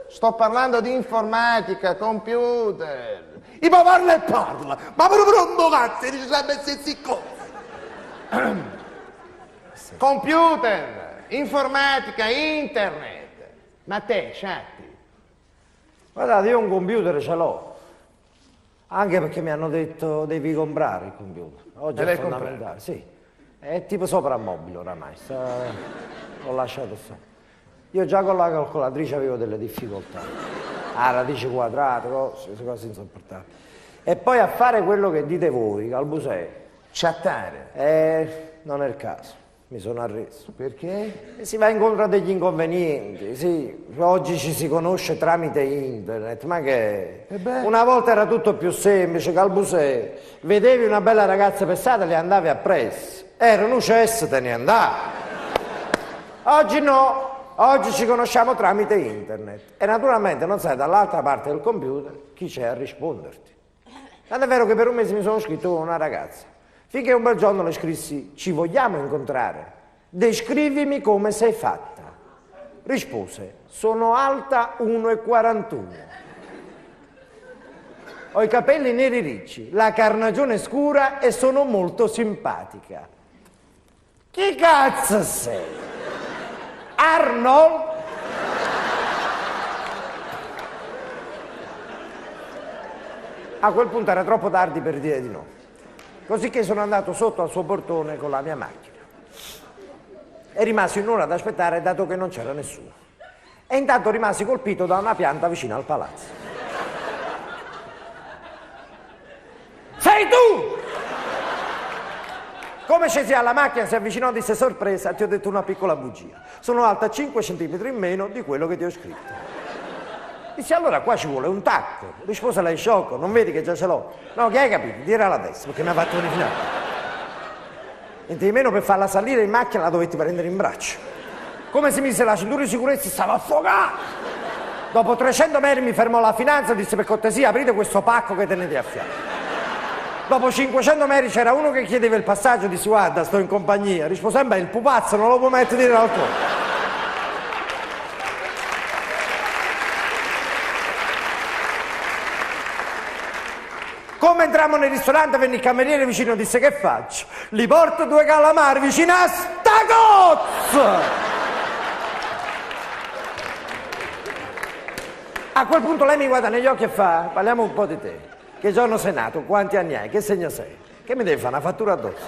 Sto parlando di informatica, computer. E ma parla e parla, ma proprio un cazzo, dice sempre stessi cose. Computer, informatica, internet. Ma te, chatti? Guardate, io un computer ce l'ho. Anche perché mi hanno detto devi comprare il computer. Oggi è fondamentale, sì. È tipo soprammobile oramai, l'ho lasciato stare. Io già con la calcolatrice avevo delle difficoltà. A radici quadrate, cose insopportabili. E poi a fare quello che dite voi, Calbusei. Chattare. Non è il caso. mi sono arreso. Perché? E si va incontro a degli inconvenienti, sì. Oggi ci si conosce tramite internet, ma che... Una volta era tutto più semplice, Calbusè. Vedevi una bella ragazza per strada, le andavi appresso. Era un uccesso, te ne andavi. Oggi no. Oggi ci conosciamo tramite internet e naturalmente non sai dall'altra parte del computer chi c'è a risponderti. Tanto è vero che per un mese mi sono scritto con una ragazza, finché un bel giorno le scrissi: ci vogliamo incontrare? Descrivimi come sei fatta. Rispose: sono alta 1,41. Ho i capelli neri ricci, la carnagione scura e sono molto simpatica. Chi cazzo sei? Arnold? A quel punto era troppo tardi per dire di no. Così che sono andato sotto al suo portone con la mia macchina. E rimasi un'ora ad aspettare, dato che non c'era nessuno. E intanto rimasi colpito da una pianta vicino al palazzo. Sei tu! Come scesi alla macchina, si avvicinò e disse: sorpresa, ti ho detto una piccola bugia. Sono alta 5 centimetri in meno di quello che ti ho scritto. Disse: allora qua ci vuole un tacco. Rispose lei sciocco: non vedi che già ce l'ho? No, che hai capito? Tira la testa, perché mi ha fatto rifinare. Niente di meno, per farla salire in macchina la dovetti prendere in braccio. Come si mise la cintura di sicurezza, stava affogato. Dopo 300 metri mi fermò la finanza e disse: per cortesia aprite questo pacco che tenete a fianco. Dopo 500 metri c'era uno che chiedeva il passaggio, disse: guarda, sto in compagnia. Rispose: beh, il pupazzo non lo può mettere dire l'altro. Come entrammo nel ristorante, venne il cameriere vicino e disse: che faccio? Li porto 2 calamari vicino a sta cozza! A quel punto lei mi guarda negli occhi e fa: parliamo un po' di te. Che giorno sei nato? Quanti anni hai? Che segno sei? Che mi devi fare una fattura addosso?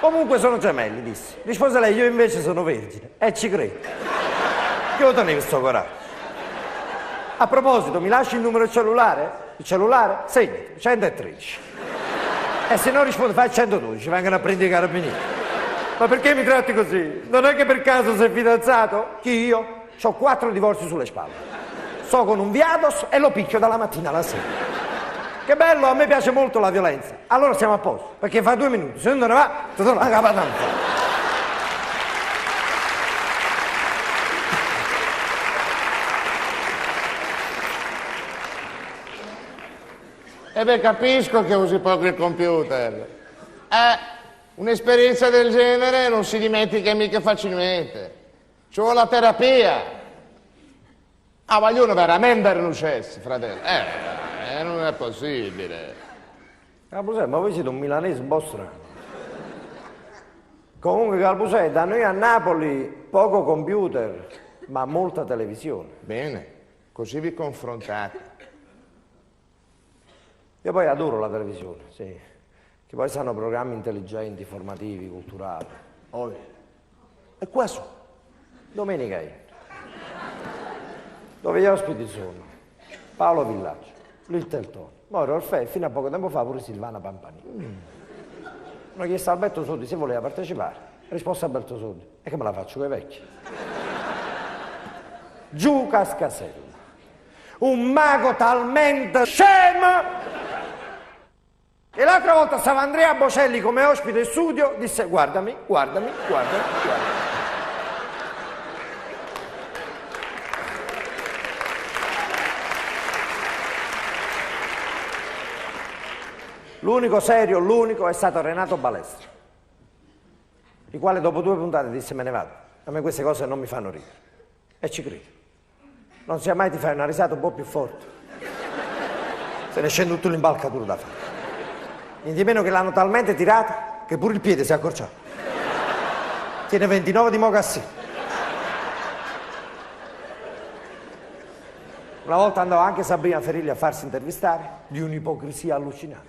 Comunque sono gemelli, disse. Rispose lei: io invece sono vergine. E ci credo. Che lo tenevi sto coraggio? A proposito, mi lasci il numero cellulare? Il cellulare? Segnati, 113. E se non risponde fai 112, vengono a prendere i carabinieri. Ma perché mi tratti così? Non è che per caso sei fidanzato? Chi io? C'ho 4 divorzi sulle spalle. Sto con un viados e lo picchio dalla mattina alla sera. Che bello, a me piace molto la violenza. Allora siamo a posto, perché fa 2 minuti, se non ne va, ti sono la capatanza. E beh, capisco che usi poco il computer. Un'esperienza del genere non si dimentica mica facilmente. Ci vuole la terapia. Ah, vogliono veramente rinunciarsi, fratello. Non è possibile. Calbusè, ma voi siete un milanese un po' strano. Comunque, Calbusè, da noi a Napoli poco computer, ma molta televisione. Bene, così vi confrontate. Io poi adoro la televisione, sì. Che poi sanno programmi intelligenti, formativi, culturali. E questo? Domenica io. Dove gli ospiti sono Paolo Villaggio, Little Tony, Mauro Orfei e fino a poco tempo fa pure Silvana Pampanini. Hanno chiesto a Alberto Sordi se voleva partecipare. Risposta a Alberto Sordi: e che me la faccio con i vecchi? Giù Cascasella, un mago talmente scemo che l'altra volta stava Andrea Bocelli come ospite in studio, disse: guardami, guardami, guardami, guardami. L'unico serio, l'unico è stato Renato Balestra, il quale dopo 2 puntate disse: me ne vado, a me queste cose non mi fanno ridere. E ci credo. Non sia mai ti fai una risata un po' più forte. Se ne scende tutto l'imbalcatura da fare. Niente meno che l'hanno talmente tirata che pure il piede si è accorciato. Tiene 29 di mocassini. Una volta andò anche Sabrina Ferilli a farsi intervistare, di un'ipocrisia allucinante.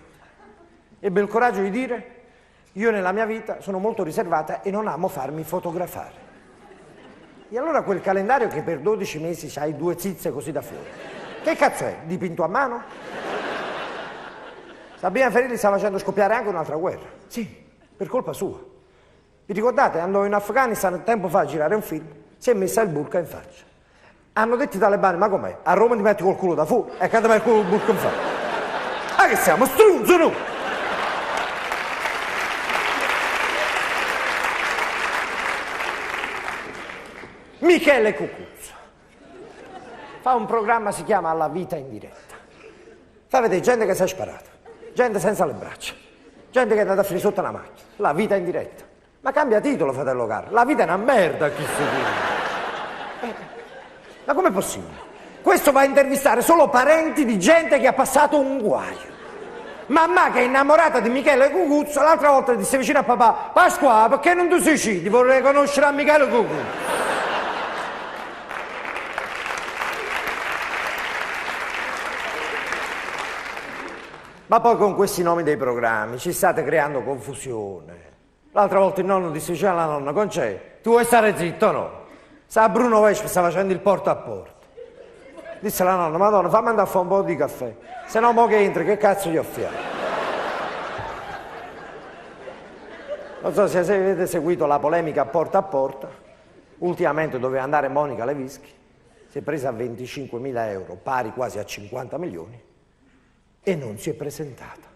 Ebbe il coraggio di dire: io nella mia vita sono molto riservata e non amo farmi fotografare. E allora quel calendario che per 12 mesi c'hai 2 zizze così da fuori, che cazzo è? Dipinto a mano? Sabrina Ferilli sta facendo scoppiare anche un'altra guerra. Sì, per colpa sua. Vi ricordate? Andò in Afghanistan tempo fa a girare un film, si è messa il burka in faccia. Hanno detto i talebani, ma com'è? A Roma ti metti col culo da fuori e cade il culo il burka in faccia. Ma che siamo, strunzo no? Michele Cucuzzo fa un programma, si chiama La vita in diretta. Fa vedere gente che si è sparata, gente senza le braccia, gente che è andata a finire sotto una macchina. La vita in diretta. Ma cambia titolo, fratello caro. La vita è una merda, chi si dice. Ma com'è possibile? Questo va a intervistare solo parenti di gente che ha passato un guaio. Mamma che è innamorata di Michele Cucuzzo, l'altra volta disse vicino a papà: Pasqua, perché non ti suicidi? Vorrei conoscere a Michele Cucuzzo. Ma poi con questi nomi dei programmi ci state creando confusione. L'altra volta il nonno disse alla nonna: Concè, tu vuoi stare zitto o no? Sa Bruno Vespa sta facendo il porta a porta. Disse la nonna: Madonna, fammi andare a fare un po' di caffè, se no mo che entri, che cazzo gli offriamo? Non so se avete seguito la polemica a porta. Ultimamente doveva andare Monica Lewinsky, si è presa 25.000 euro, pari quasi a 50 milioni, e non si è presentata.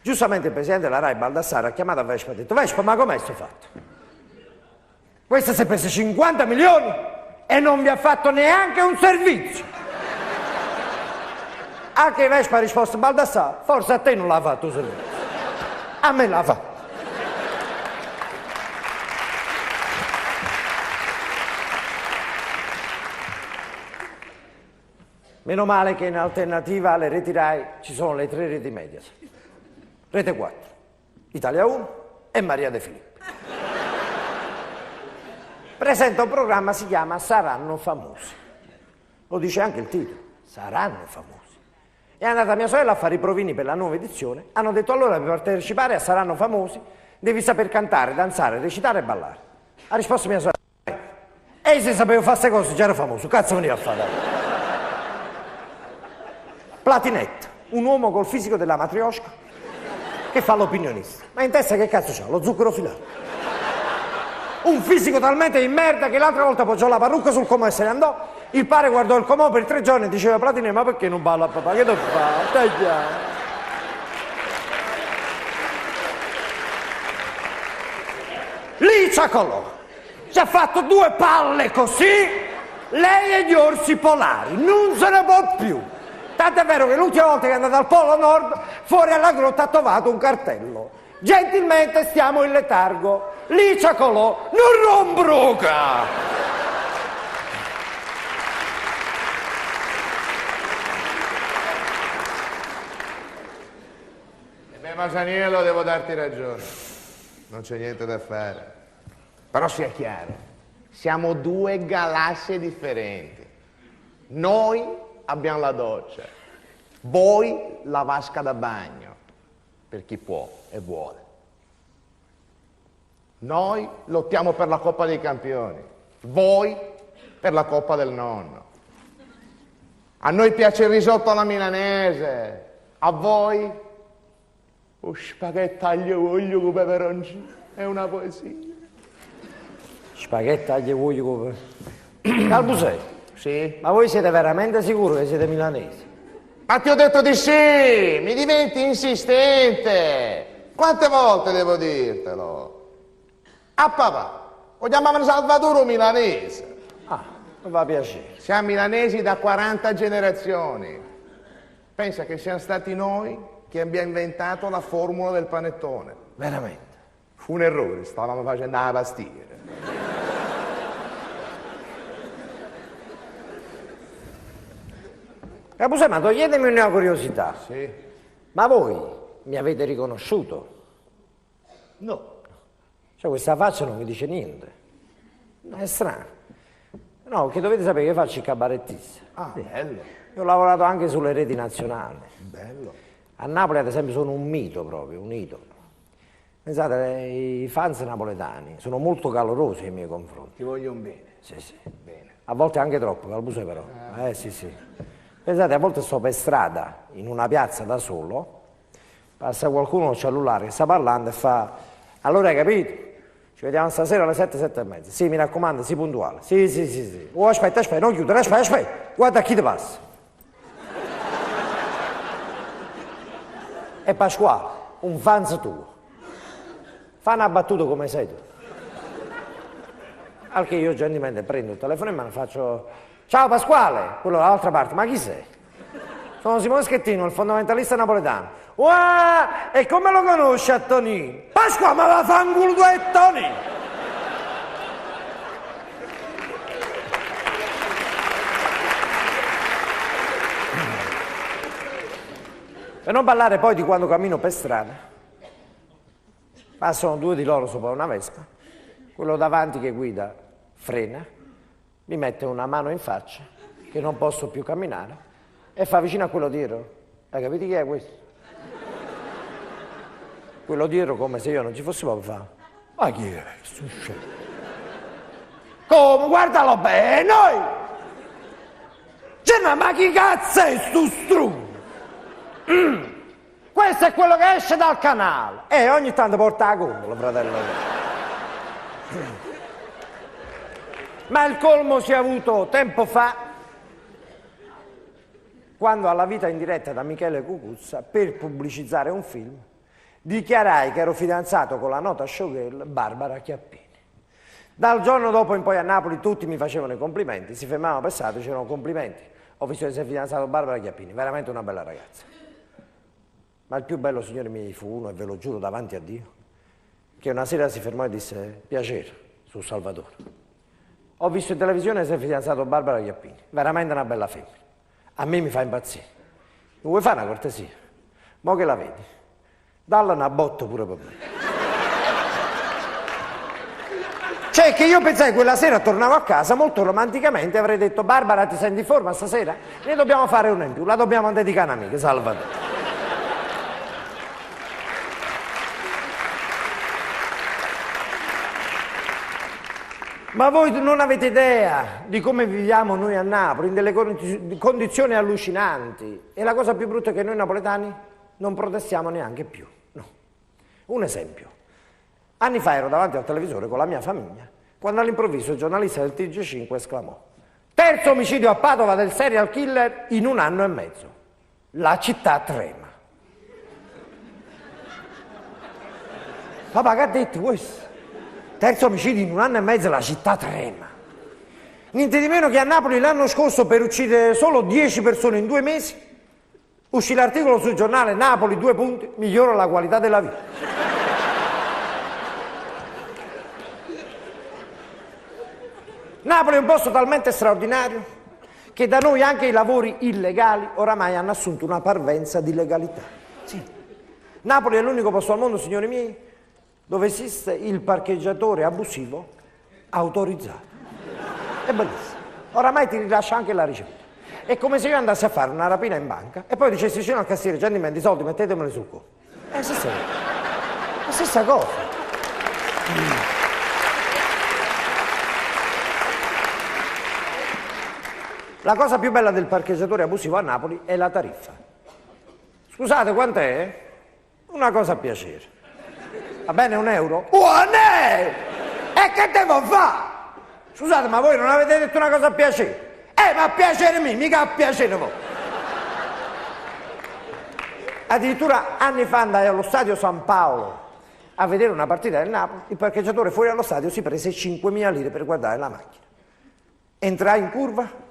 Giustamente il presidente della Rai, Baldassarre, ha chiamato a Vespa e ha detto: Vespa, ma com'è sto fatto? Questa si è presa 50 milioni e non vi ha fatto neanche un servizio. Anche Vespa ha risposto: Baldassarre, forse a te non l'ha fatto un servizio, a me l'ha fatto. Meno male che in alternativa alle reti Rai ci sono le 3 reti Mediaset. Rete 4, Italia 1 e Maria De Filippi. Presenta un programma, si chiama Saranno famosi. Lo dice anche il titolo, Saranno famosi. È andata mia sorella a fare i provini per la nuova edizione. Hanno detto: allora per partecipare a Saranno famosi devi saper cantare, danzare, recitare e ballare. Ha risposto mia sorella: e se sapevo fare queste cose già ero famoso, cazzo veniva a fare? Platinetta, un uomo col fisico della matrioshka che fa l'opinionista. Ma in testa che cazzo c'ha? Lo zucchero filato. Un fisico talmente in merda che l'altra volta appoggiò la parrucca sul comò e se ne andò. Il padre guardò il comò per 3 giorni e diceva: Platinetta, ma perché non balla a papà? Che devo fare? Taglia. Licia Colò ci ha fatto 2 palle così, lei e gli orsi polari, non se ne può più. Tanto è vero che l'ultima volta che è andata al Polo Nord, fuori alla grotta ha trovato un cartello: gentilmente stiamo in letargo, Licia Colò non rombruca. Beh, Masaniello, devo darti ragione, non c'è niente da fare. Però sia chiaro, siamo 2 galassie differenti. Noi abbiamo la doccia, voi la vasca da bagno, per chi può e vuole. Noi lottiamo per la Coppa dei Campioni, voi per la Coppa del Nonno. A noi piace il risotto alla milanese, a voi spaghetti aglio e olio con peperoncino, è una poesia. Spaghetti aglio e olio con peperoncino. Calbusei. Sì? Ma voi siete veramente sicuri che siete milanesi? Ma ti ho detto di sì, mi diventi insistente. Quante volte devo dirtelo? A papà, lo chiamavano Salvatore milanese. Ah, mi fa piacere. Siamo milanesi da 40 generazioni. Pensa che siamo stati noi che abbiamo inventato la formula del panettone. Veramente? Fu un errore, stavamo facendo la pastiera. Capusè, ma toglietemi una curiosità. Sì. Ma voi mi avete riconosciuto? No. Cioè questa faccia non mi dice niente. È strano. No, perché dovete sapere che io faccio il cabarettista. Ah, sì. Bello. Io ho lavorato anche sulle reti nazionali. Bello. A Napoli ad esempio sono un mito proprio, un idolo. Pensate, i fans napoletani sono molto calorosi nei miei confronti. Ti voglio un bene. Sì, sì. Bene. A volte anche troppo, Calbusè però. Sì, sì. Pensate, a volte sto per strada, in una piazza da solo, passa qualcuno col cellulare che sta parlando e fa: allora hai capito? Ci vediamo stasera alle 7, 7 e mezza. Sì, mi raccomando, sii puntuale. Sì, sì, sì, sì. Oh, aspetta, non chiudere, aspetta. Guarda chi ti passa. E Pasquale, un fans tuo. Fa una battuta come sei tu. Al che io gentilmente prendo il telefono in mano e faccio: ciao Pasquale, quello dall'altra parte, ma chi sei? Sono Simone Schettino, il fondamentalista napoletano. Uah, e come lo conosci a Tonino? Pasqua, ma va a fanculo tu e Tonino! Per non parlare poi di quando cammino per strada, passano due di loro sopra una Vespa, quello davanti che guida frena, mi mette una mano in faccia, che non posso più camminare, e fa vicino a quello dietro. Hai capito chi è questo? Quello dietro, come se io non ci fossi proprio, fa: ma chi è questo? Come? Guardalo bene, noi! Cioè, ma chi cazzo è sto strumento? Questo è quello che esce dal canale. E ogni tanto porta la gondola, fratello. Ma il colmo si è avuto tempo fa, quando alla vita in diretta da Michele Cucuzza, per pubblicizzare un film, dichiarai che ero fidanzato con la nota showgirl Barbara Chiappini. Dal giorno dopo in poi a Napoli tutti mi facevano i complimenti, si fermavano per strada, dicevano: complimenti, ho visto che sei fidanzato con Barbara Chiappini, veramente una bella ragazza. Ma il più bello, signori miei, fu uno, e ve lo giuro davanti a Dio, che una sera si fermò e disse: piacere, su Salvatore. Ho visto in televisione che sei fidanzato con Barbara Chiappini, veramente una bella femmina. A me mi fa impazzire. Mi vuoi fare una cortesia? Mo che la vedi, dalla una botta pure per me. Cioè che io pensai quella sera tornavo a casa molto romanticamente avrei detto: Barbara, ti senti in forma stasera? Ne dobbiamo fare una in più, la dobbiamo dedicare a un'amica, Salvatore. Ma voi non avete idea di come viviamo noi a Napoli, in delle condizioni allucinanti. E la cosa più brutta è che noi napoletani non protestiamo neanche più. No. Un esempio. Anni fa ero davanti al televisore con la mia famiglia, quando all'improvviso il giornalista del TG5 esclamò: terzo omicidio a Padova del serial killer in 1 anno e mezzo. La città trema. Papà, che ha detto questo? Terzo omicidio in 1 anno e mezzo, la città trema. Niente di meno che a Napoli l'anno scorso, per uccidere solo 10 persone in 2 mesi, uscì l'articolo sul giornale: Napoli, 2 punti, migliora la qualità della vita. Napoli è un posto talmente straordinario che da noi anche i lavori illegali oramai hanno assunto una parvenza di legalità. Sì. Napoli è l'unico posto al mondo, signori miei, dove esiste il parcheggiatore abusivo autorizzato. È bellissimo. Oramai ti rilascia anche la ricevuta. È come se io andassi a fare una rapina in banca e poi dicessi vicino al cassiere: gentilmente i soldi mettetemeli sul conto. È la stessa cosa. La cosa più bella del parcheggiatore abusivo a Napoli è la tariffa. Scusate, quant'è? Una cosa a piacere. Va bene, €1? Buone! E che devo fare? Scusate, ma voi non avete detto una cosa a piacere? Ma a piacere mio, mica a piacere voi. Addirittura anni fa andai allo stadio San Paolo a vedere una partita del Napoli. Il parcheggiatore fuori allo stadio si prese 5.000 lire per guardare la macchina. Entrai in curva.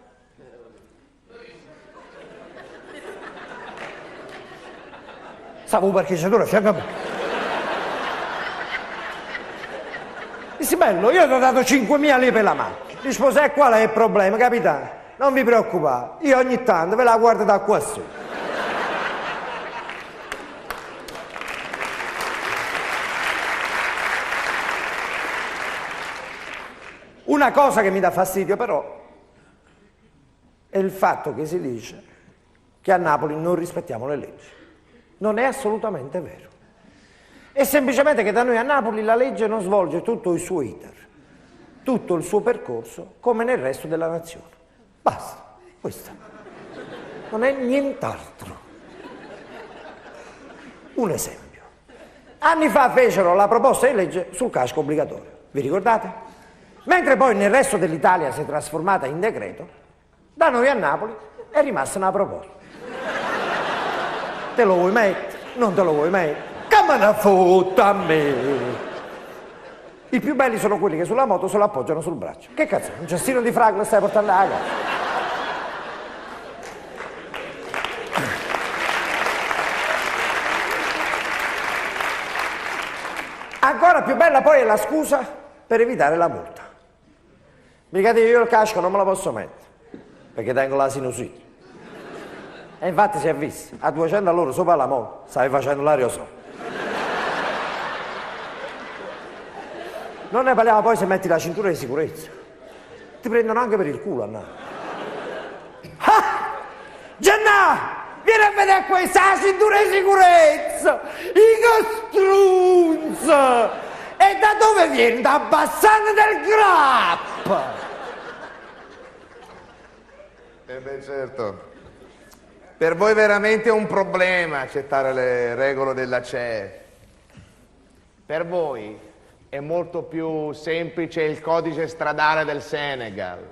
Stavo un parcheggiatore a fianco a me. Dissi: bello, io ti ho dato 5.000 lire per la macchina. Rispose: qual è il problema, capitano? Non vi preoccupate, io ogni tanto ve la guardo da qua su. Una cosa che mi dà fastidio però è il fatto che si dice che a Napoli non rispettiamo le leggi. Non è assolutamente vero. È semplicemente che da noi a Napoli la legge non svolge tutto il suo iter, tutto il suo percorso come nel resto della nazione. Basta, questo. Non è nient'altro. Un esempio. Anni fa fecero la proposta di legge sul casco obbligatorio. Vi ricordate? Mentre poi nel resto dell'Italia si è trasformata in decreto, da noi a Napoli è rimasta una proposta. Te lo vuoi mettere? Non te lo vuoi mettere? Che me ne fotta a me? I più belli sono quelli che sulla moto se lo appoggiano sul braccio. Che cazzo, un cestino di fragola stai portando a casa? Ancora più bella poi è la scusa per evitare la multa. Mica dico io il casco non me lo posso mettere, perché tengo la sinusite. E infatti si è visto, a 200 all'ora sopra la moto, stai facendo l'aerosol. Non ne parliamo poi se metti la cintura di sicurezza. Ti prendono anche per il culo, Anna. Ah! Gianna! Vieni a vedere questa cintura di sicurezza! I costrunza! E da dove vieni? Da Bassano del Grappa! Beh, certo. Per voi veramente è un problema accettare le regole della CE. Per voi è molto più semplice il codice stradale del Senegal.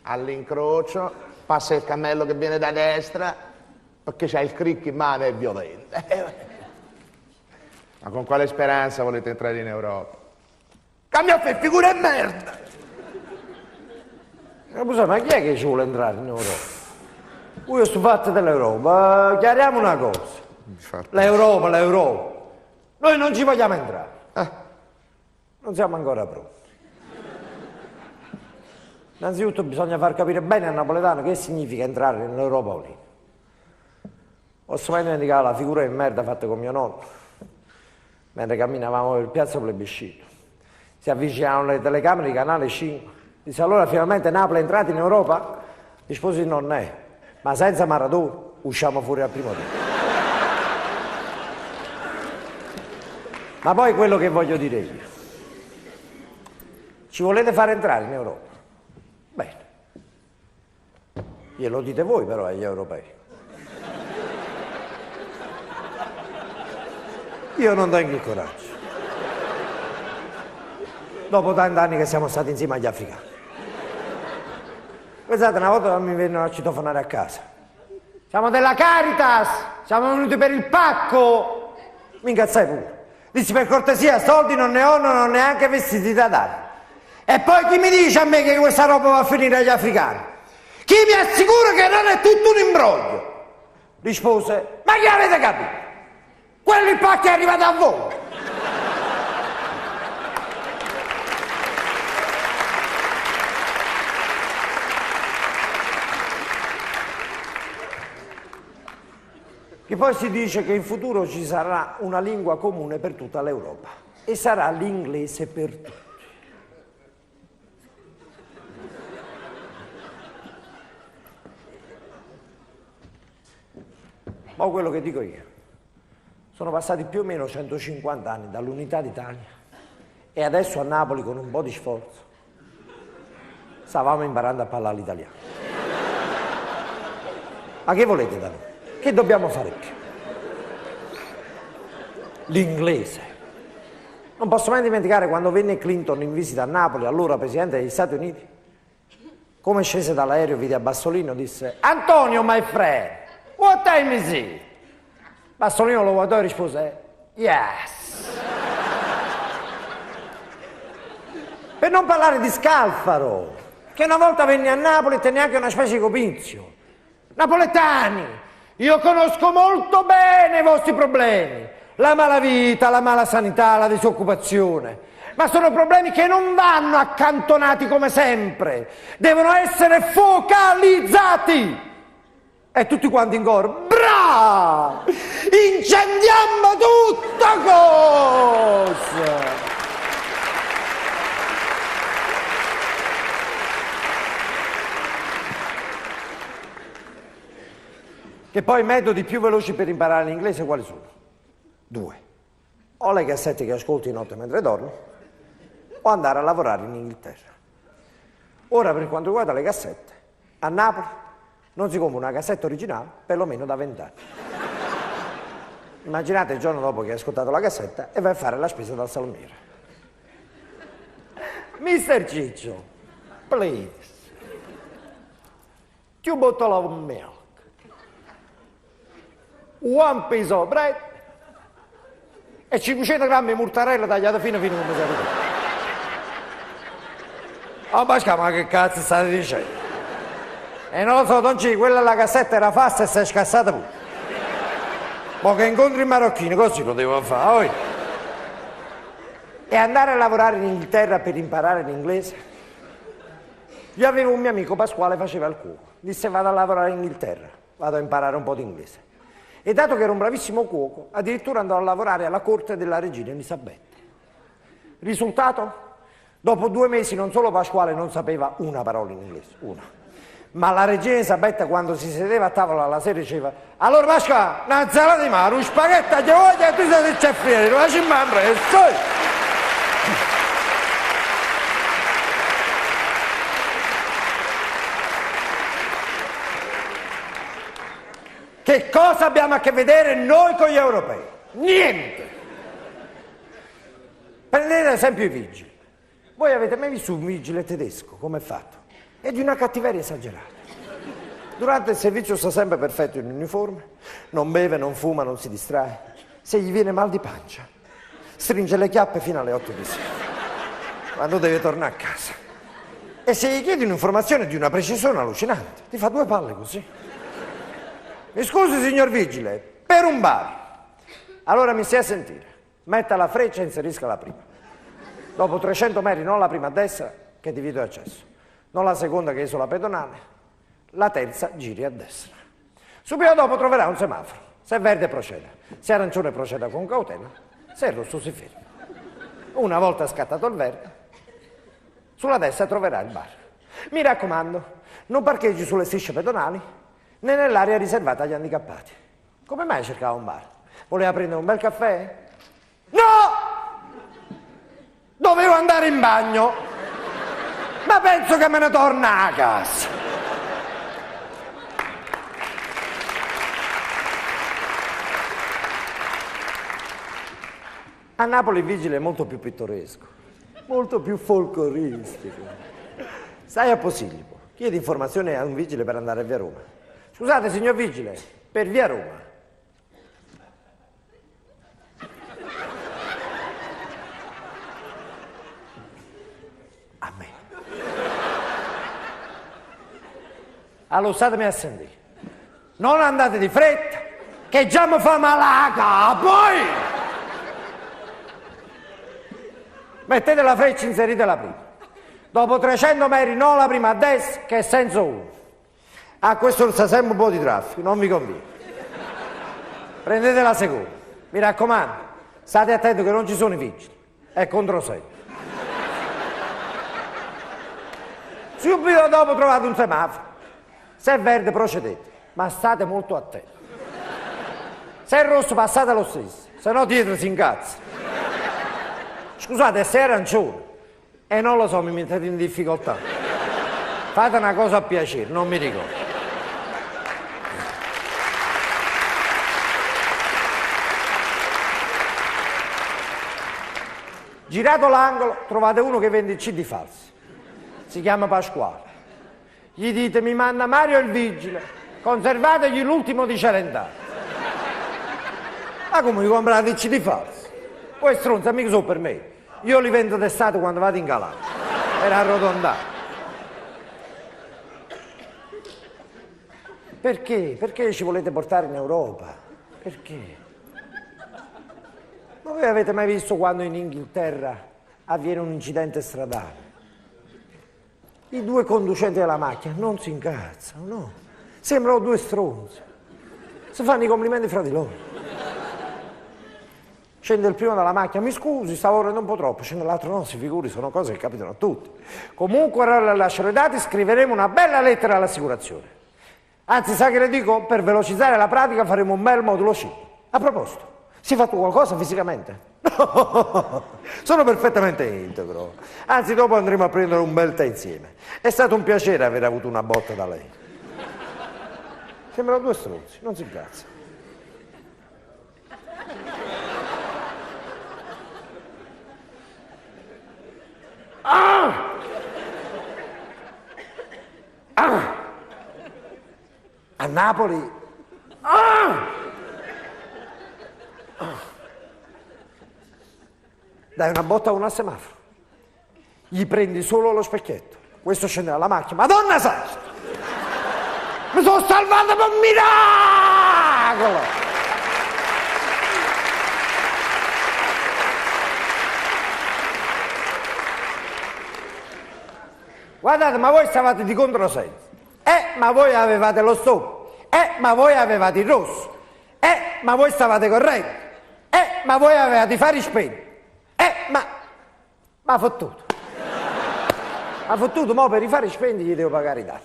All'incrocio passa il cammello che viene da destra perché c'ha il crick in mano e è violento. Ma con quale speranza volete entrare in Europa? Cambia figura e merda! Ma chi è che ci vuole entrare in Europa? Io sto fatto dell'Europa, chiariamo una cosa. L'Europa. Noi non ci vogliamo entrare. Non siamo ancora pronti. Innanzitutto bisogna far capire bene al napoletano che significa entrare nell'Europa lì. Posso mai dimenticare la figura di merda fatta con mio nonno mentre camminavamo per piazza Plebiscito. Si avvicinavano le telecamere di Canale 5. Disse allora finalmente Napoli è entrata in Europa? Risposi non è, ma senza Maradona usciamo fuori al primo tempo. Ma poi quello che voglio dire io. Ci volete far entrare in Europa? Bene. Glielo dite voi però agli europei. Io non tengo il coraggio. Dopo tanti anni che siamo stati insieme agli africani. Pensate, una volta mi vennero a citofonare a casa. Siamo della Caritas, siamo venuti per il pacco. Mi incazzai pure. Dissi per cortesia, soldi non ne ho, non ho neanche vestiti da dare. E poi chi mi dice a me che questa roba va a finire agli africani? Chi mi assicura che non è tutto un imbroglio? Rispose, ma che avete capito? Quello il pacco è arrivato a voi. Che poi si dice che in futuro ci sarà una lingua comune per tutta l'Europa e sarà l'inglese per tutti. Ma quello che dico io, sono passati più o meno 150 anni dall'unità d'Italia e adesso a Napoli con un po' di sforzo stavamo imparando a parlare l'italiano. Ma che volete da noi? Che dobbiamo fare più? L'inglese. Non posso mai dimenticare quando venne Clinton in visita a Napoli, allora presidente degli Stati Uniti. Come scese dall'aereo, vide a Bassolino, disse Antonio, my friend, what time is it? Bassolino lo guardò e rispose yes. Per non parlare di Scalfaro, che una volta venne a Napoli e tenne anche una specie di copizio. Napoletani, io conosco molto bene i vostri problemi, la malavita, la malasanità, la disoccupazione, ma sono problemi che non vanno accantonati come sempre, devono essere focalizzati. E tutti quanti in coro, bra! Incendiamo tutta cosa! Che poi i metodi più veloci per imparare l'inglese quali sono? 2. O le cassette che ascolti di notte mentre dormi, o andare a lavorare in Inghilterra. Ora per quanto riguarda le cassette, a Napoli non si compra una cassetta originale perlomeno da 20 anni. Immaginate il giorno dopo che hai ascoltato la cassetta e vai a fare la spesa dal salumiere. Mr. Ciccio, please. 2 bottle of milk. 1 piece of bread. E 500 grammi di mortadella tagliata fino come si arriva. Oh, ma che cazzo state dicendo? E non lo so, Don G, quella alla cassetta era fassa e si è scassata pure. Ma che incontri i marocchini, così lo devo fare. Oh. E andare a lavorare in Inghilterra per imparare l'inglese? Io avevo un mio amico Pasquale, faceva il cuoco. Disse vado a lavorare in Inghilterra, vado a imparare un po' di inglese. E dato che era un bravissimo cuoco, addirittura andò a lavorare alla corte della regina Elisabetta. Risultato? Dopo 2 mesi non solo Pasquale non sapeva una parola in inglese, una, ma la regina Elisabetta quando si sedeva a tavola alla sera diceva allora Pasquale, una insalata di mare, un spaghetto a voglia e tu sei il ceffiere, lo facciamo presto. Che cosa abbiamo a che vedere noi con gli europei? Niente! Prendete ad esempio i vigili. Voi avete mai visto un vigile tedesco, come è fatto? È di una cattiveria esagerata. Durante il servizio sta sempre perfetto in uniforme, non beve, non fuma, non si distrae. Se gli viene mal di pancia, stringe le chiappe fino alle 8 di sera, quando deve tornare a casa. E se gli chiedi un'informazione di una precisione allucinante, ti fa 2 palle così. Mi scusi signor vigile, per un bar. Allora mi stia a sentire, metta la freccia e inserisca la prima. Dopo 300 metri non la prima a destra che divide accesso, non la seconda che è isola pedonale, la terza giri a destra. Subito dopo troverà un semaforo, se è verde proceda, se è arancione proceda con cautela, se è rosso si ferma. Una volta scattato il verde, sulla destra troverà il bar. Mi raccomando, non parcheggi sulle strisce pedonali né nell'area riservata agli handicappati. Come mai cercava un bar? Voleva prendere un bel caffè? No! Dovevo andare in bagno, ma penso che me ne torna a casa. A Napoli il vigile è molto più pittoresco, molto più folcloristico. Stai a Posillipo, chiedi informazioni a un vigile per andare a via Roma. Scusate signor vigile, per via Roma. A me. Allora statemi a sentire. Non andate di fretta, che già mi fa male a capo. Poi mettete la freccia, inserite la prima. Dopo 300 metri non la prima a destra, che è senso 1. A questo sta sempre un po' di traffico, non vi conviene. Prendete la seconda. Mi raccomando, state attenti che non ci sono i vigili. È controsegno. Subito dopo trovate un semaforo. Se è verde procedete, ma state molto attenti. Se è rosso passate lo stesso, se no dietro si incazza. Scusate, se è arancione, e non lo so, mi mettete in difficoltà. Fate una cosa a piacere, non mi ricordo. Girato l'angolo trovate uno che vende i CD falsi, si chiama Pasquale. Gli dite mi manda Mario il vigile, conservategli l'ultimo di Celentano. Ma come vi comprate i CD falsi? Poi stronza mica sono per me, io li vendo d'estate quando vado in Calabria, per arrotondare. Perché? Perché ci volete portare in Europa? Perché? Ma voi avete mai visto quando in Inghilterra avviene un incidente stradale? I 2 conducenti della macchina non si incazzano, no. Sembrano 2 stronzi. Si fanno i complimenti fra di loro. Scende il primo dalla macchina, mi scusi, stavo correndo un po' troppo. Scende l'altro, no, si figuri, sono cose che capitano a tutti. Comunque ora le lascerò i dati, scriveremo una bella lettera all'assicurazione. Anzi, sa che le dico? Per velocizzare la pratica faremo un bel modulo C. A proposito, si è fatto qualcosa fisicamente? No, sono perfettamente integro. Anzi, dopo andremo a prendere un bel tè insieme. È stato un piacere aver avuto una botta da lei. Sembrano 2 stronzi, non si incazza. Ah! Napoli... Dai una botta a uno al semaforo. Gli prendi solo lo specchietto. Questo scende dalla macchina. Madonna santa! Mi sono salvato per un miracolo! Guardate, ma voi stavate di controsenso. Ma voi avevate lo stop. Ma voi avevate il rosso. Ma voi stavate correndo. Ma voi avevate i fari spenti. Ma fottuto. Ma fottuto, mo per i fari spenti gli devo pagare i danni.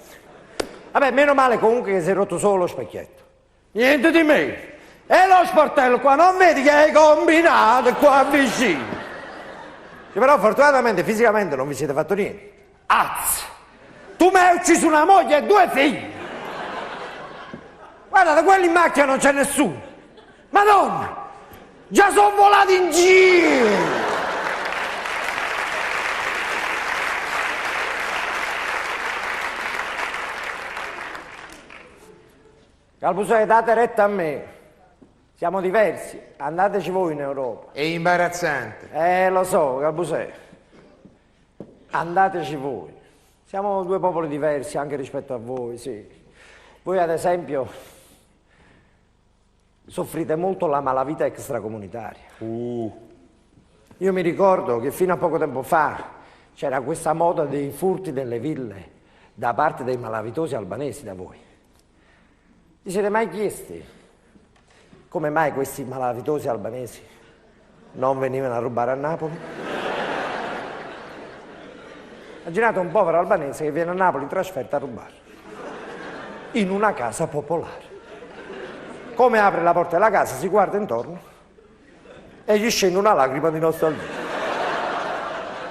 Vabbè, meno male comunque che si è rotto solo lo specchietto. Niente di me. E lo sportello qua non vedi che hai combinato qua vicino. Però fortunatamente fisicamente non vi siete fatto niente. Azz! Tu mi hai ucciso una moglie e 2 figli! Guardate, quelli in macchina non c'è nessuno! Madonna! Già sono volati in giro! Calpusè, date retta a me. Siamo diversi, andateci voi in Europa. È imbarazzante. Lo so, Calpusè. Andateci voi. Siamo 2 popoli diversi anche rispetto a voi, sì. Voi ad esempio soffrite molto la malavita extracomunitaria. Io mi ricordo che fino a poco tempo fa c'era questa moda dei furti delle ville da parte dei malavitosi albanesi da voi. Vi siete mai chiesti come mai questi malavitosi albanesi non venivano a rubare a Napoli? Immaginate un povero albanese che viene a Napoli in trasferta a rubare in una casa popolare. Come apre la porta della casa, si guarda intorno e gli scende una lacrima di nostalgia,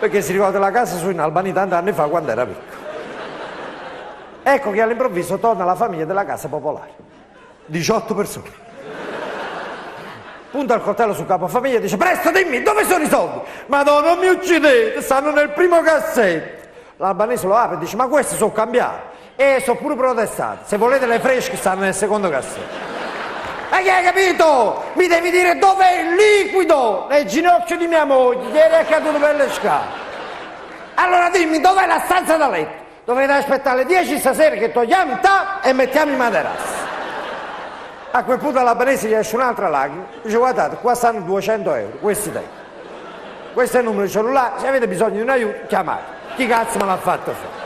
perché si ricorda la casa sua in Albania tanti anni fa quando era piccolo. Ecco che all'improvviso torna la famiglia della casa popolare, 18 persone. Punta il coltello sul capofamiglia e dice: presto, dimmi, dove sono i soldi? Madonna, non mi uccidete, stanno nel primo cassetto. L'albanese lo apre e dice: ma questi sono cambiati e sono pure protestati, se volete le fresche stanno nel secondo cassetto. Ma che hai capito? Mi devi dire dov'è il liquido nel ginocchio di mia moglie, ieri è caduto per le scale. Allora dimmi, dov'è la stanza da letto? Dovete aspettare le 10 stasera che togliamo il tap e mettiamo i materassi. A quel punto all'albanese gli esce un'altra lacrima, dice: guardate, qua stanno 200 euro, questi tempi. Questo è il numero di cellulare, se avete bisogno di un aiuto, chiamate. Chi cazzo me l'ha fatto fare?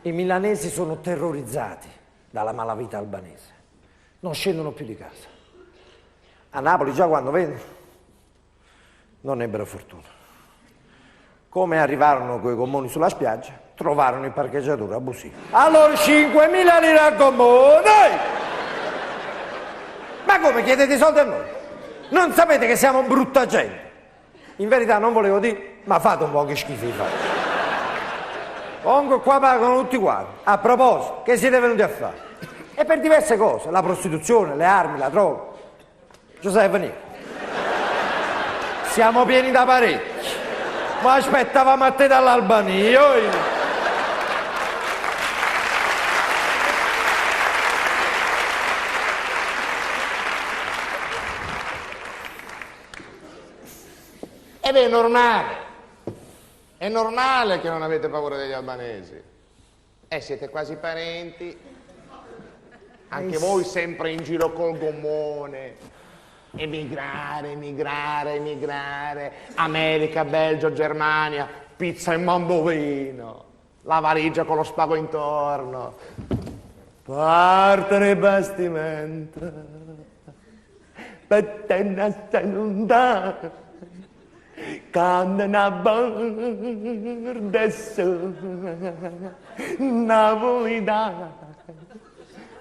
I milanesi sono terrorizzati dalla malavita albanese, non scendono più di casa. A Napoli già quando vendono non ebbero fortuna. Come arrivarono coi gommoni sulla spiaggia, trovarono il parcheggiatore abusivo. Allora 5.000 lire a gommone! Ma come chiedete i soldi a noi? Non sapete che siamo brutta gente? In verità non volevo dire, ma fate un po' che schifo di fare. Comunque qua pagano tutti quanti. A proposito, che siete venuti a fare? E per diverse cose, la prostituzione, le armi, la droga. Giuseppe venire. Siamo pieni da parecchi. Ma aspettavamo a te dall'Albania. Ed è normale. È normale che non avete paura degli albanesi. Siete quasi parenti. Anche voi sempre in giro col gommone. Emigrare, emigrare, emigrare. America, Belgio, Germania. Pizza in mandolino. La valigia con lo spago intorno. Partono i bastimenti. Pettenna stanunda. Candana bordesso. Napolitana.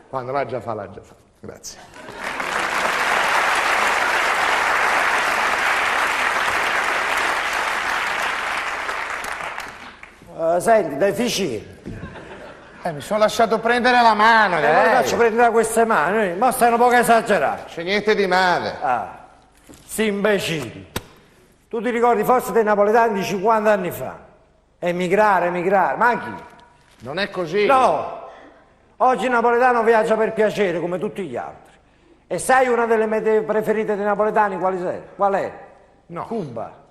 Quando l'ha già fa, l'ha già fa. Grazie. Senti, deficit. Mi sono lasciato prendere la mano. Non mi faccio prendere da queste mani, ma stai un po' che esagerato. C'è niente di male. sti imbecilli. Tu ti ricordi forse dei napoletani di 50 anni fa? Emigrare, ma chi? Non è così. No! Oggi il napoletano viaggia per piacere come tutti gli altri. E sai una delle mete preferite dei napoletani qual è? No. Cuba.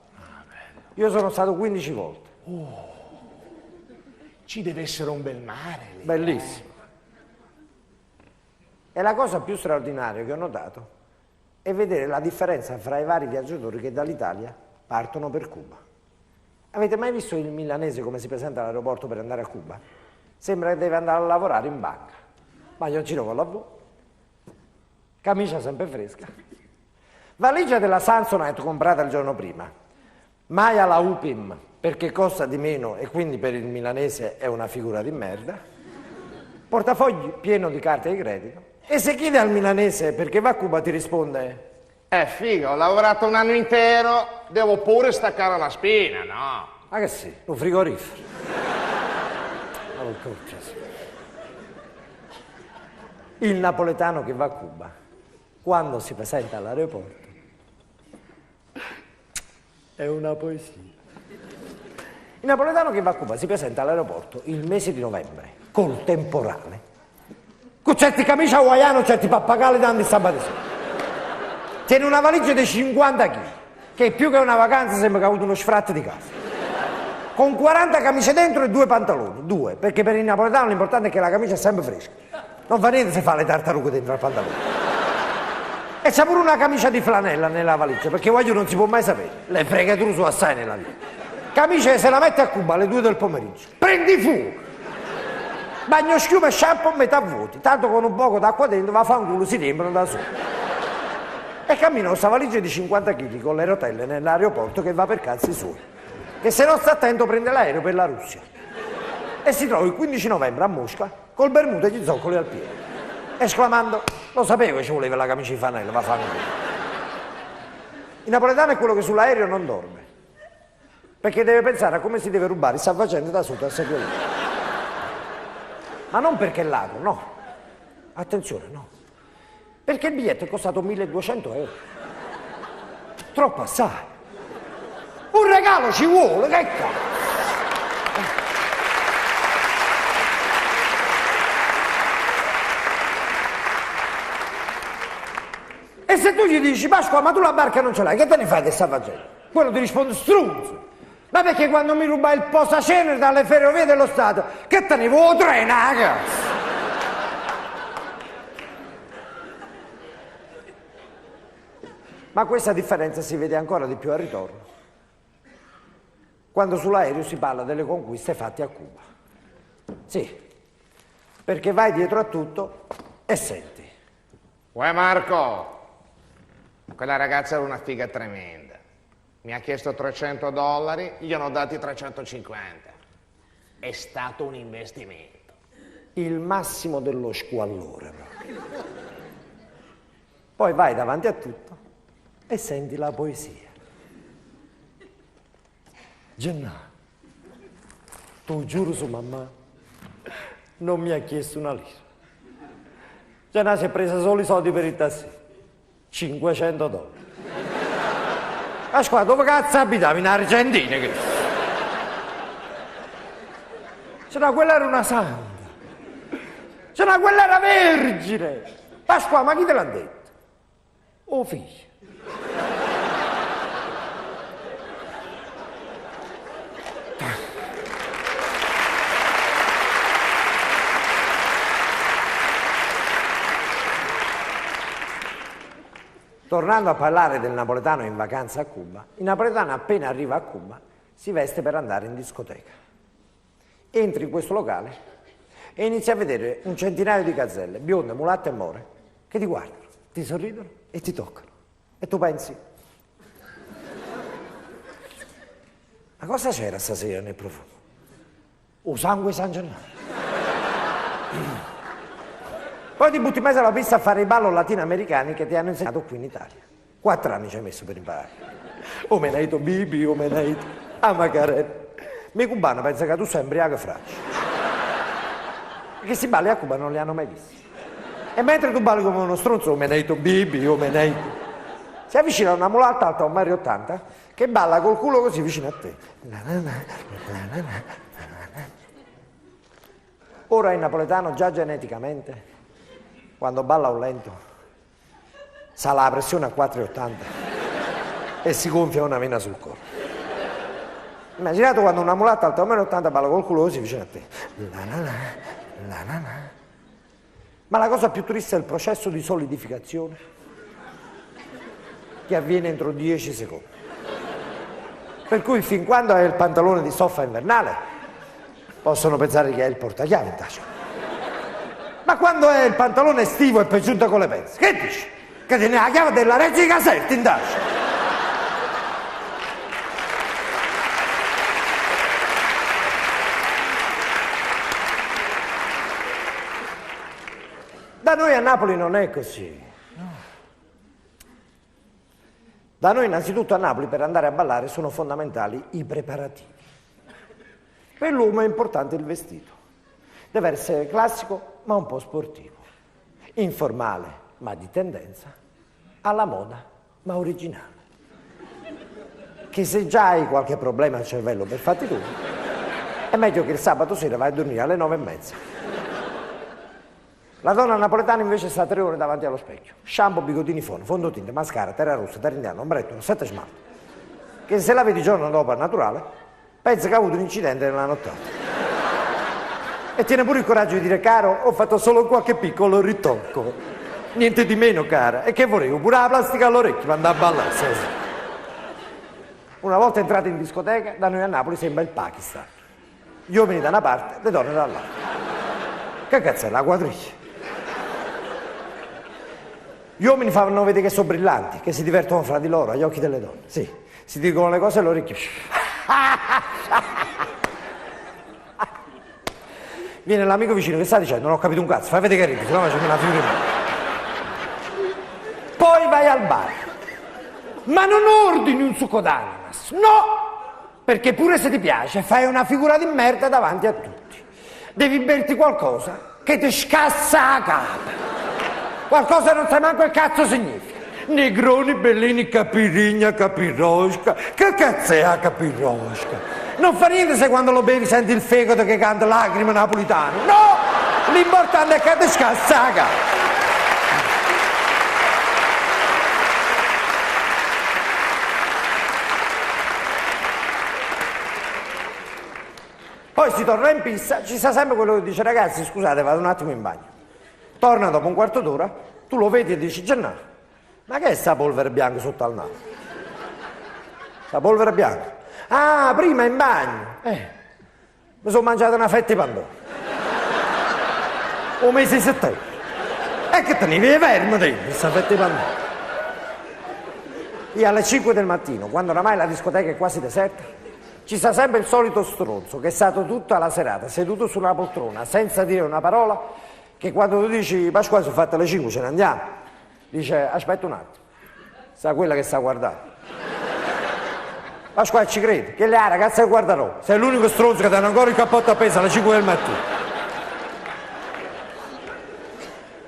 Io sono stato 15 volte. Ci deve essere un bel mare lì. Bellissimo. E la cosa più straordinaria che ho notato è vedere la differenza fra i vari viaggiatori che dall'Italia partono per Cuba. Avete mai visto il milanese come si presenta all'aeroporto per andare a Cuba? Sembra che deve andare a lavorare in banca. Maglioncino con la V, camicia sempre fresca, valigia della Samsonite comprata il giorno prima, mai alla UPIM perché costa di meno e quindi per il milanese è una figura di merda, portafogli pieno di carte di credito, e se chiede al milanese perché va a Cuba ti risponde: Figo, ho lavorato un anno intero, devo pure staccare la spina, no? ma che sì, un frigorifero. Il napoletano che va a Cuba, quando si presenta all'aeroporto, è una poesia. Il napoletano che va a Cuba si presenta all'aeroporto il mese di novembre, col temporale, con certi camicia hawaiano, certi pappagalli danno di sabato sera. Tiene una valigia di 50 kg, che più che una vacanza sembra che ha avuto uno sfratto di casa. Con 40 camicie dentro e 2 pantaloni, 2, perché per il napoletano l'importante è che la camicia è sempre fresca. Non fa niente se fa le tartarughe dentro al pantalone. E c'è pure una camicia di flanella nella valigia, perché voglio non si può mai sapere. Le fregature su assai nella vita. Camicia che se la mette a Cuba alle 2 del pomeriggio. Prendi fuoco! Bagno schiuma e shampoo metà vuoti. Tanto con un poco d'acqua dentro va a fare un culo, si riempiono da solo. E cammina con questa valigia di 50 kg con le rotelle nell'aeroporto che va per cazzi suoi. Che se non sta attento prende l'aereo per la Russia. E si trova il 15 novembre a Mosca col bermuda e gli zoccoli al piede. Esclamando: lo sapevo che ci voleva la camicia di flanella, va a fare un culo. Il napoletano è quello che sull'aereo non dorme, perché deve pensare a come si deve rubare il salvagente da sotto al sedile. Ma non perché è ladro, no. Attenzione, no. Perché il biglietto è costato 1.200 euro. Troppo assai. Un regalo ci vuole, che cazzo. E se tu gli dici: Pasqua, ma tu la barca non ce l'hai, che te ne fai del salvagente? Quello ti risponde: strunzo. Ma perché quando mi rubai il posacenere dalle ferrovie dello Stato, che tenevo il treno, cazzo? Ma questa differenza si vede ancora di più al ritorno, quando sull'aereo si parla delle conquiste fatte a Cuba. Sì, perché vai dietro a tutto e senti. Uè Marco, quella ragazza era una figa tremenda. Mi ha chiesto $300, gli ho dati 350. È stato un investimento. Il massimo dello squallore proprio. Poi vai davanti a tutto e senti la poesia. Gennaro, tu giuro su mamma, non mi ha chiesto una lira. Gennaro si è presa solo i soldi per il tassì, $500. Ascolta, dove cazzo abitavi? In Argentina? Che... C'era quella era una santa. C'era quella era vergine. Pasqua, ma chi te l'ha detto? Oh figlio. Tornando a parlare del napoletano in vacanza a Cuba, il napoletano appena arriva a Cuba si veste per andare in discoteca. Entri in questo locale e inizi a vedere un centinaio di gazzelle, bionde, mulatte e more, che ti guardano, ti sorridono e ti toccano. E tu pensi: ma cosa c'era stasera nel profumo? O sangue San Gennaro. Poi ti butti in mezzo alla pista a fare i ballo latinoamericani che ti hanno insegnato qui in Italia. 4 anni ci hai messo per imparare. O meneito bibi, o meneito, a Macarena. Mi cubano pensa che tu sei embriaco fraccio. Perché si balli a Cuba non li hanno mai visti. E mentre tu balli come uno stronzo, o meneito bibi, o meneito, Si avvicina una mulatta alta 1,80 m che balla col culo così vicino a te. Ora il napoletano già geneticamente, quando balla un lento, sa la pressione a 4,80 e si gonfia una vena sul collo. Immaginate quando una mulatta alta 1,80 m balla col culo così vicino a te. Ma la cosa più triste è il processo di solidificazione che avviene entro 10 secondi. Per cui fin quando è il pantalone di stoffa invernale possono pensare che è il portachiavi in tasca. Ma quando è il pantalone estivo e poi giunta con le pezze, che dici? Che tiene la chiave della Reggio Caserta in tasca. Da noi a Napoli non è così. No. Da noi innanzitutto a Napoli per andare a ballare sono fondamentali i preparativi. Per l'uomo è importante il vestito. Deve essere classico ma un po' sportivo. Informale ma di tendenza. Alla moda ma originale. Che se già hai qualche problema al cervello per fatti tuoi, è meglio che il sabato sera vai a dormire alle 9:30. La donna napoletana invece sta 3 ore davanti allo specchio. Shampoo, bigodini fono, fondotinta, mascara, terra rossa, terra indiana, ombretto, 7 smalti. Che se la vedi il giorno dopo al naturale, pensa che ha avuto un incidente nella nottata. E tiene pure il coraggio di dire, caro, ho fatto solo qualche piccolo ritocco. Niente di meno, cara. E che volevo? Pure la plastica all'orecchio per andare a ballare. Una volta entrati in discoteca, da noi a Napoli sembra il Pakistan. Gli uomini da una parte, le donne dall'altra. Che cazzo è la quadriglia? Gli uomini fanno vedere che sono brillanti, che si divertono fra di loro agli occhi delle donne. Sì, si dicono le cose all'orecchio. Viene l'amico vicino che sta dicendo, non ho capito un cazzo, fai vedere che ridi, sennò facciamo una figura. Poi vai al bar, ma non ordini un succo d'ananas, no! Perché pure se ti piace fai una figura di merda davanti a tutti. Devi berti qualcosa che ti scassa la capa. Qualcosa non sai manco che cazzo significa. Negroni, bellini, capirigna, capirosca. Che cazzo è la capirosca? Non fa niente se quando lo bevi senti il fegato che canta lacrime napolitane. No! L'importante è che ti scassa la capa. Poi si torna in pista, ci sta sempre quello che dice, ragazzi, scusate, vado un attimo in bagno. Torna dopo un quarto d'ora, tu lo vedi e dici, Gennaro, ma che è sta polvere bianca sotto al naso? Sta polvere bianca? Ah, prima in bagno. Mi sono mangiato una fetta di pandoro. Un mese di settembre. E che tenevi i vermi dentro, questa fetta di pandoro. Io alle 5 del mattino, quando oramai la discoteca è quasi deserta, ci sta sempre il solito stronzo che è stato tutta la serata seduto su una poltrona senza dire una parola, che quando tu dici Pasquale sono fatte le 5, ce ne andiamo, dice aspetta un attimo, sa quella che sta guardando. Pasquale ci credi? Che le ragazze che guarderò, sei l'unico stronzo che ti hanno ancora il cappotto appeso alle 5 del mattino.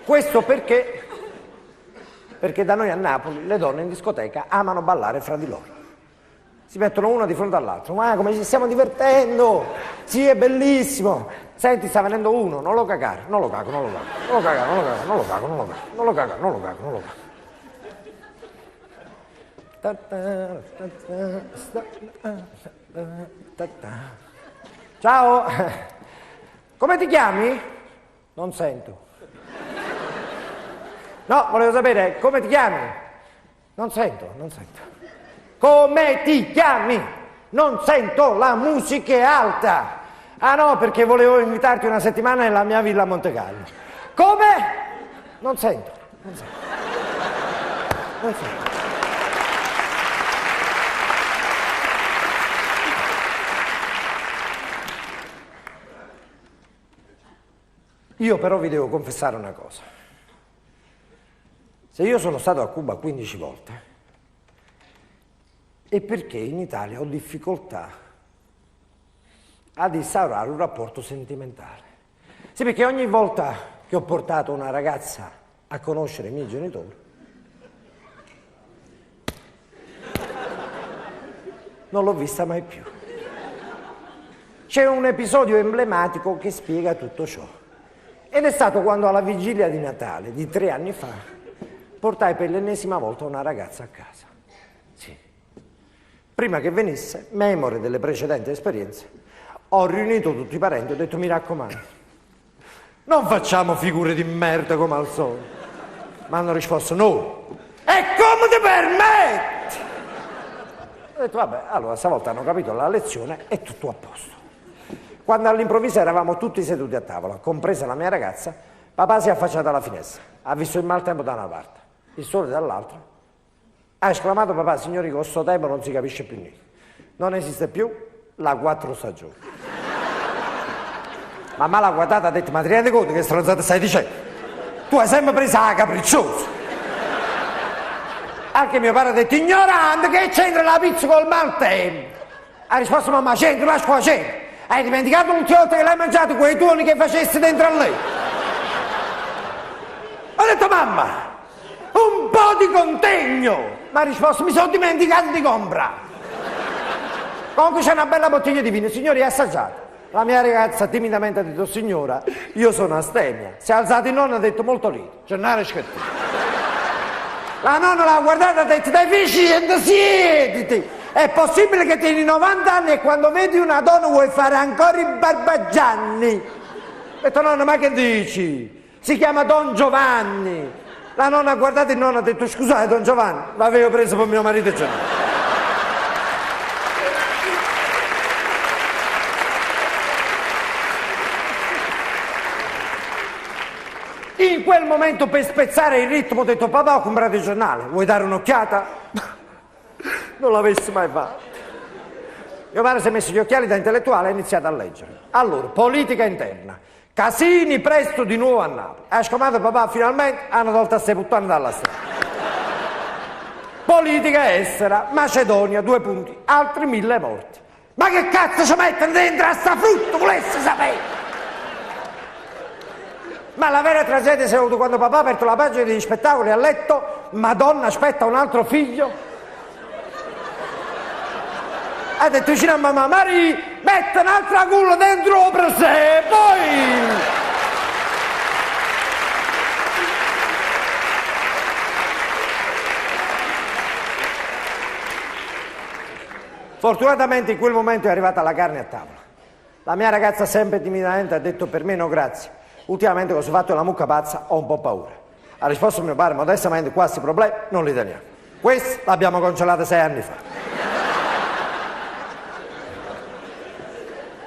Questo perché da noi a Napoli le donne in discoteca amano ballare fra di loro. Si mettono una di fronte all'altro, ma come ci stiamo divertendo, sì è bellissimo, senti sta venendo uno, non lo cagare, non lo cago, non lo cago, non lo cago, non lo cago, non lo cago, non lo cago, non lo cago, non lo cago, non lo cago. Ciao, come ti chiami? Non sento. No, volevo sapere, come ti chiami? Non sento, non sento. Come ti chiami? Non sento, la musica è alta. Ah no, perché volevo invitarti una settimana nella mia villa a Montecarlo. Come? Non sento, non sento. Non sento. Io però vi devo confessare una cosa. Se io sono stato a Cuba 15 volte, è perché in Italia ho difficoltà ad instaurare un rapporto sentimentale. Sì, perché ogni volta che ho portato una ragazza a conoscere i miei genitori, non l'ho vista mai più. C'è un episodio emblematico che spiega tutto ciò. Ed è stato quando alla vigilia di Natale, di 3 anni fa, portai per l'ennesima volta una ragazza a casa. Sì. Prima che venisse, memore delle precedenti esperienze, ho riunito tutti i parenti e ho detto: mi raccomando, non facciamo figure di merda come al solito. Ma hanno risposto: no. E come ti permetti? Ho detto: vabbè, allora stavolta hanno capito la lezione, è tutto a posto. Quando all'improvviso eravamo tutti seduti a tavola, compresa la mia ragazza, papà si è affacciato alla finestra, ha visto il maltempo da una parte, il sole dall'altra. Ha esclamato: papà, signori, con sto tempo non si capisce più niente. Non esiste più la 4 stagioni. Mamma l'ha guardata e ha detto: ma ti rendi conto che stronzata stai dicendo? Tu hai sempre preso la capricciosa. Anche mio padre ha detto: ignorante, che c'entra la pizza col maltempo? Ha risposto: mamma, c'entra, lascia qua, c'entra. Hai dimenticato l'ultima volta che l'hai mangiato quei tuoni che facessi dentro a lei? Ho detto: mamma, un po' di contegno. Ma ha risposto: mi sono dimenticato di comprare. Comunque c'è una bella bottiglia di vino, signori, assaggiate. La mia ragazza timidamente ha detto: signora, io sono astemia. Si è alzato il nonno e ha detto molto lito: Gennaro Schettino. La nonna l'ha guardata e ha detto: deficiente, siediti. È possibile che tieni 90 anni e quando vedi una donna vuoi fare ancora i barbagianni? Ho detto: nonna, ma che dici? Si chiama Don Giovanni. La nonna ha guardato il nonno e ha detto: scusate, Don Giovanni, l'avevo preso per mio marito Giovanni. In quel momento, per spezzare il ritmo, ho detto: papà, ho comprato il giornale, vuoi dare un'occhiata? Non l'avessi mai fatto. Mio padre si è messo gli occhiali da intellettuale e ha iniziato a leggere. Allora, politica interna. Casini presto di nuovo a Napoli. Ha esclamato papà: finalmente hanno tolto a sei puttane dalla strada. Politica estera. Macedonia, 2 punti. Altri 1000 morti. Ma che cazzo ci mettono dentro a sta frutta, volesse sapere? Ma la vera tragedia si è avuta quando papà ha aperto la pagina degli spettacoli e ha letto: Madonna aspetta un altro figlio. Ha detto vicino a mamma: Mari, mette un'altra culla dentro per sé, poi... Fortunatamente in quel momento è arrivata la carne a tavola. La mia ragazza sempre timidamente ha detto: per me no grazie. Ultimamente che ho fatto la mucca pazza ho un po' paura. Ha risposto mio padre modestamente: questi problemi non li teniamo. Questi l'abbiamo congelato 6 anni fa.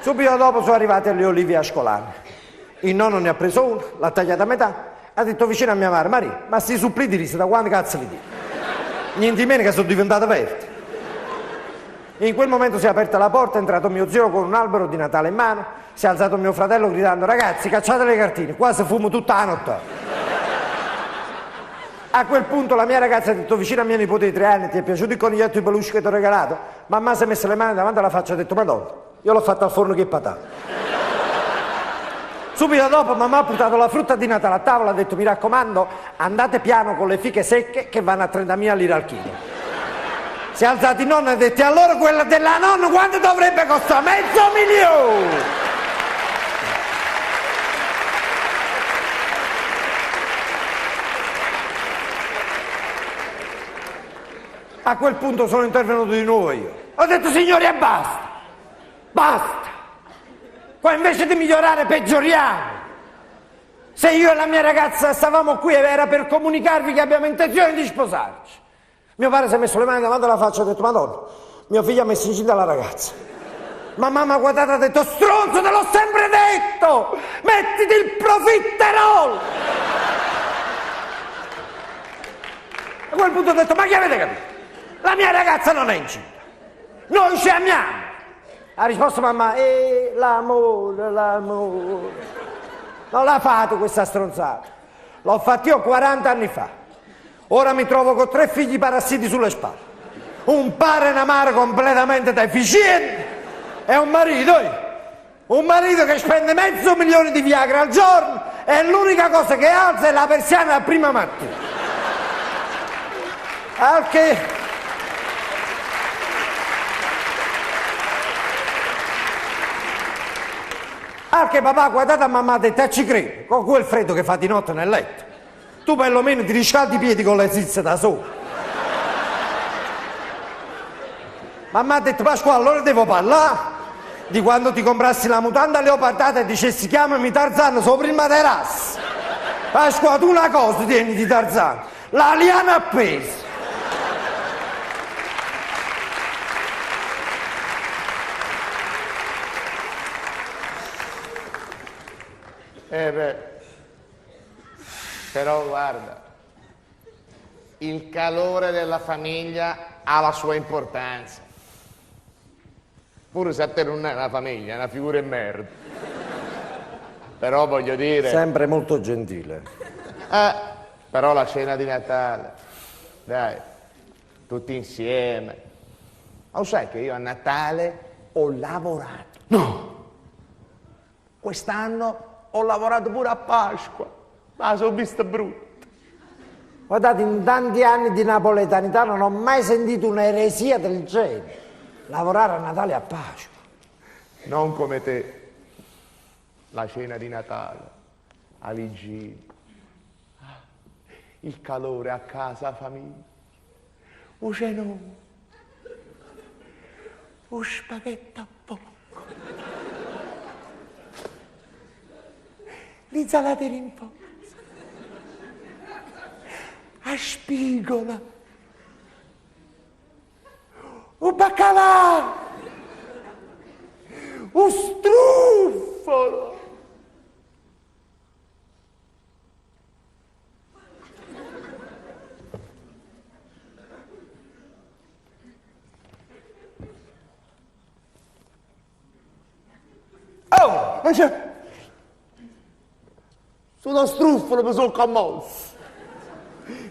Subito dopo sono arrivate le olive ascolane. Il nonno ne ha preso una, l'ha tagliata a metà, ha detto vicino a mia madre: Maria, ma sti supplì di riso da quando cazzo li dico? Niente meno che sono diventate verde. In quel momento si è aperta la porta, è entrato mio zio con un albero di Natale in mano, si è alzato mio fratello gridando: ragazzi, cacciate le cartine, qua si fumo tutta la notte. A quel punto la mia ragazza ha detto vicino a mia nipote di 3 anni: ti è piaciuto il coniglietto di peluche che ti ho regalato? Mamma si è messa le mani davanti alla faccia e ha detto: Madonna, io l'ho fatto al forno che patate. Subito dopo mamma ha buttato la frutta di Natale a tavola e ha detto: mi raccomando, andate piano con le fiche secche che vanno a 30.000 lire al chilo. Si è alzato il nonno e ha detto: allora quella della nonna quanto dovrebbe costare? $500.000! A quel punto sono intervenuto di nuovo io. Ho detto: signori, e basta. Basta. Qua invece di migliorare peggioriamo. Se io e la mia ragazza stavamo qui era per comunicarvi che abbiamo intenzione di sposarci. Mio padre si è messo le mani davanti alla faccia e ha detto: Madonna, mio figlio ha messo incinta la ragazza. Ma mamma ha guardato e ha detto: stronzo, te l'ho sempre detto! Mettiti il profiterol! A quel punto ho detto: ma che avete capito? La mia ragazza non è incinta. Noi ci amiamo. Ha risposto mamma: l'amore, l'amore. Non l'ha fatto questa stronzata. L'ho fatto io 40 anni fa. Ora mi trovo con 3 figli parassiti sulle spalle. Un padre e una madre completamente deficienti. E un marito che spende $500.000 di Viagra al giorno e l'unica cosa che alza è la persiana la prima mattina. Anche papà, guardate a mamma ha detto, ci credo, con quel freddo che fa di notte nel letto. Tu perlomeno ti riscaldi i piedi con le zizze da sopra. Mamma ha detto, Pasquale, allora devo parlare di quando ti comprassi la mutanda leopardata e dicessi chiamami Tarzan sopra il materasso. Pasquale, tu una cosa tieni di Tarzan, la liana appesa. Beh, però guarda, il calore della famiglia ha la sua importanza. Pure se a te non è una famiglia, è una figura di merda. Però voglio dire... Sempre molto gentile. Però la cena di Natale, dai, tutti insieme. Ma lo sai che io a Natale ho lavorato? No, Quest'anno ho lavorato pure a Pasqua, ma sono visto brutto. Guardate, in tanti anni di napoletanità non ho mai sentito un'eresia del genere. Lavorare a Natale e a Pasqua. Non come te, la cena di Natale, a vigilia, il calore a casa, la famiglia, un cenone, un spaghetto a poco, l'insalata in forza, a spigola, un baccalà, un struffolo. Oh, ma c'è... Sullo struffolo mi sono commosso.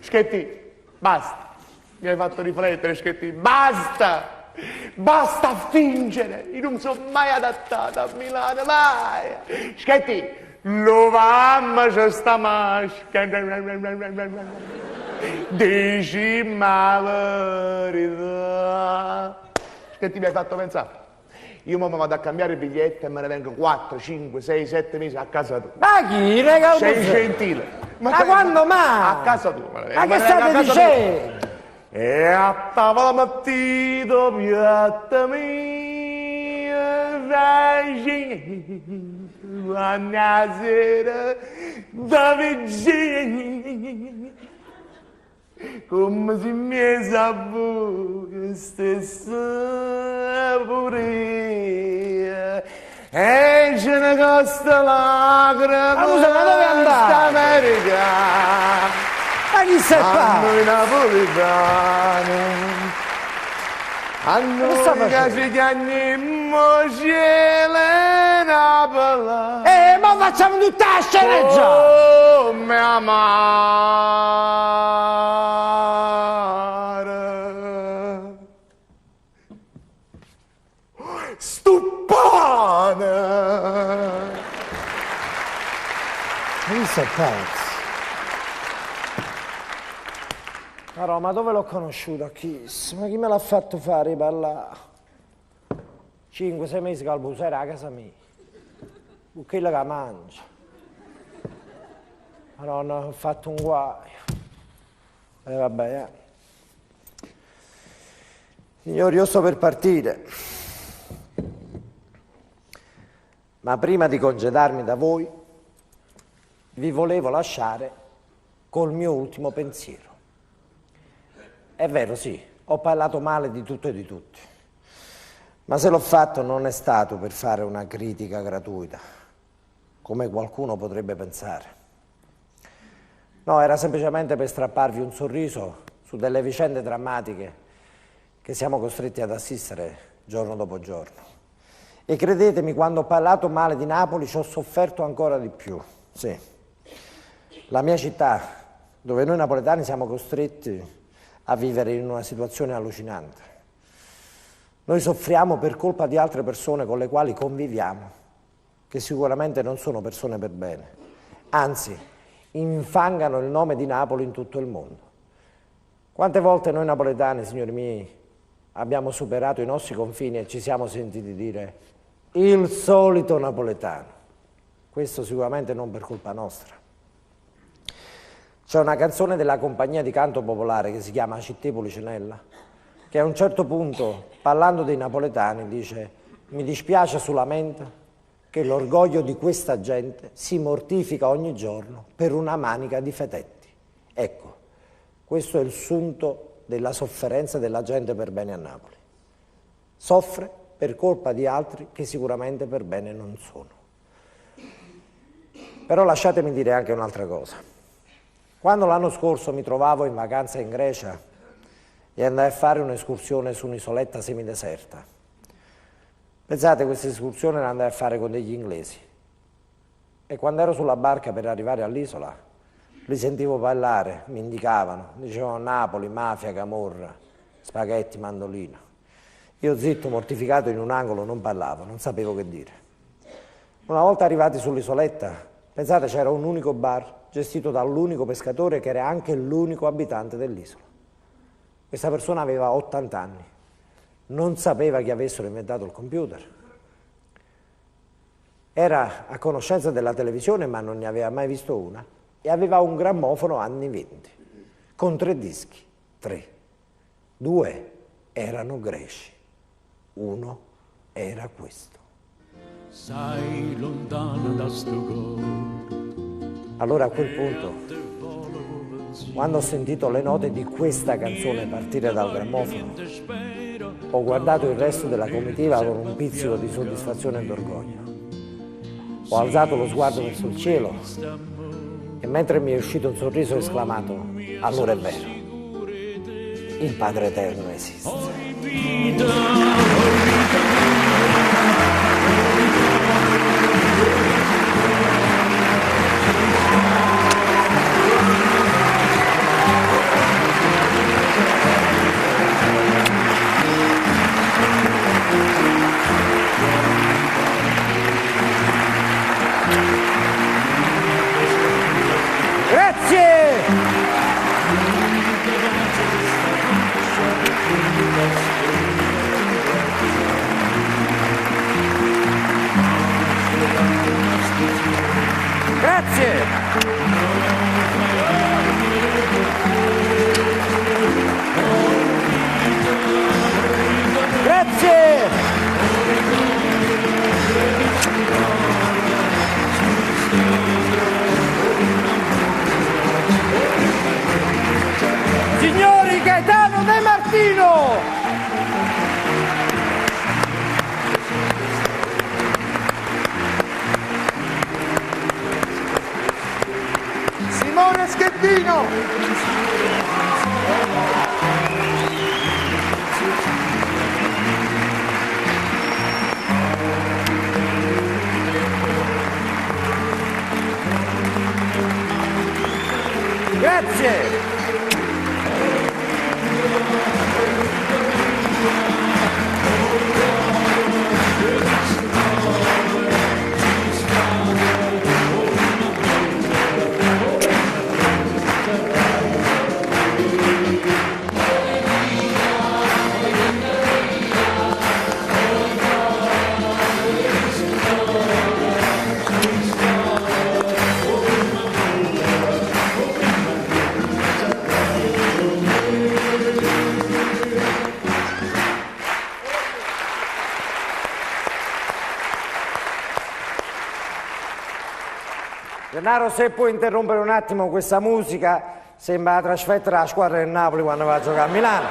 Schetti, basta. Mi hai fatto riflettere, Schetti, basta. Basta fingere. Io non sono mai adattato a Milano, mai. Schetti, lo mamma c'è sta maschera. Dici ma verità. Schetti, mi hai fatto pensare. Io mo mi vado a cambiare il biglietto e me ne vengo 4, 5, 6, 7 mesi a casa tua. Ma chi, raga? Sei gentile. Ma quando mai? A casa tua. Ma che state dicendo? E a tavola mattino, piatta mia, a sera, da vicino, come se mi è saputo stessa pure. E ce ne costa lacrima. Ma scusa, ma dove andate? America. Ma chi se A fa? noi napoletani, a noi che ci chiamiamo Napoli. Ma facciamo tutta la sceneggiata! Oh, mia amare, stupana. Chi se pazzo? Ma dove l'ho conosciuto? Chi? Ma chi me l'ha fatto fare ballare? 5-6 mesi che al busera a casa mia. Quello che mangia. Madonna, ho fatto un guaio. Vabbè. Signori, io sto per partire. Ma prima di congedarmi da voi, vi volevo lasciare col mio ultimo pensiero. È vero, sì, ho parlato male di tutto e di tutti, ma se l'ho fatto non è stato per fare una critica gratuita, come qualcuno potrebbe pensare. No, era semplicemente per strapparvi un sorriso su delle vicende drammatiche che siamo costretti ad assistere giorno dopo giorno. E credetemi, quando ho parlato male di Napoli ci ho sofferto ancora di più, sì. La mia città, dove noi napoletani siamo costretti a vivere in una situazione allucinante. Noi soffriamo per colpa di altre persone con le quali conviviamo, che sicuramente non sono persone per bene, anzi, infangano il nome di Napoli in tutto il mondo. Quante volte noi napoletani, signori miei, abbiamo superato i nostri confini e ci siamo sentiti dire il solito napoletano. Questo sicuramente non per colpa nostra. C'è una canzone della compagnia di canto popolare che si chiama Città Policinella, che a un certo punto, parlando dei napoletani, dice: mi dispiace solamente che l'orgoglio di questa gente si mortifica ogni giorno per una manica di fetetti. Ecco, questo è il sunto della sofferenza della gente per bene a Napoli. Soffre per colpa di altri che sicuramente per bene non sono. Però lasciatemi dire anche un'altra cosa. Quando l'anno scorso mi trovavo in vacanza in Grecia e andai a fare un'escursione su un'isoletta semideserta, pensate, questa escursione la andai a fare con degli inglesi e quando ero sulla barca per arrivare all'isola li sentivo parlare, mi indicavano, dicevano Napoli, mafia, camorra, spaghetti, mandolino. Io zitto, mortificato in un angolo, non parlavo, non sapevo che dire. Una volta arrivati sull'isoletta, pensate, c'era un unico bar gestito dall'unico pescatore che era anche l'unico abitante dell'isola. Questa persona aveva 80 anni, non sapeva che avessero inventato il computer. Era a conoscenza della televisione ma non ne aveva mai visto una e aveva un grammofono anni 20 con 3 dischi, 3. 2 erano greci, 1 era questo. Sai lontana da sto cor. Allora a quel punto, quando ho sentito le note di questa canzone partire dal grammofono, ho guardato il resto della comitiva con un pizzico di soddisfazione e d'orgoglio. Ho alzato lo sguardo verso il cielo e mentre mi è uscito un sorriso ho esclamato: allora è vero, il Padre Eterno esiste. Signori, Gaetano De Martino! Simone Schettino! Grazie! Gennaro, se puoi interrompere un attimo questa musica, sembra la trasferta della squadra del Napoli quando va a giocare a Milano.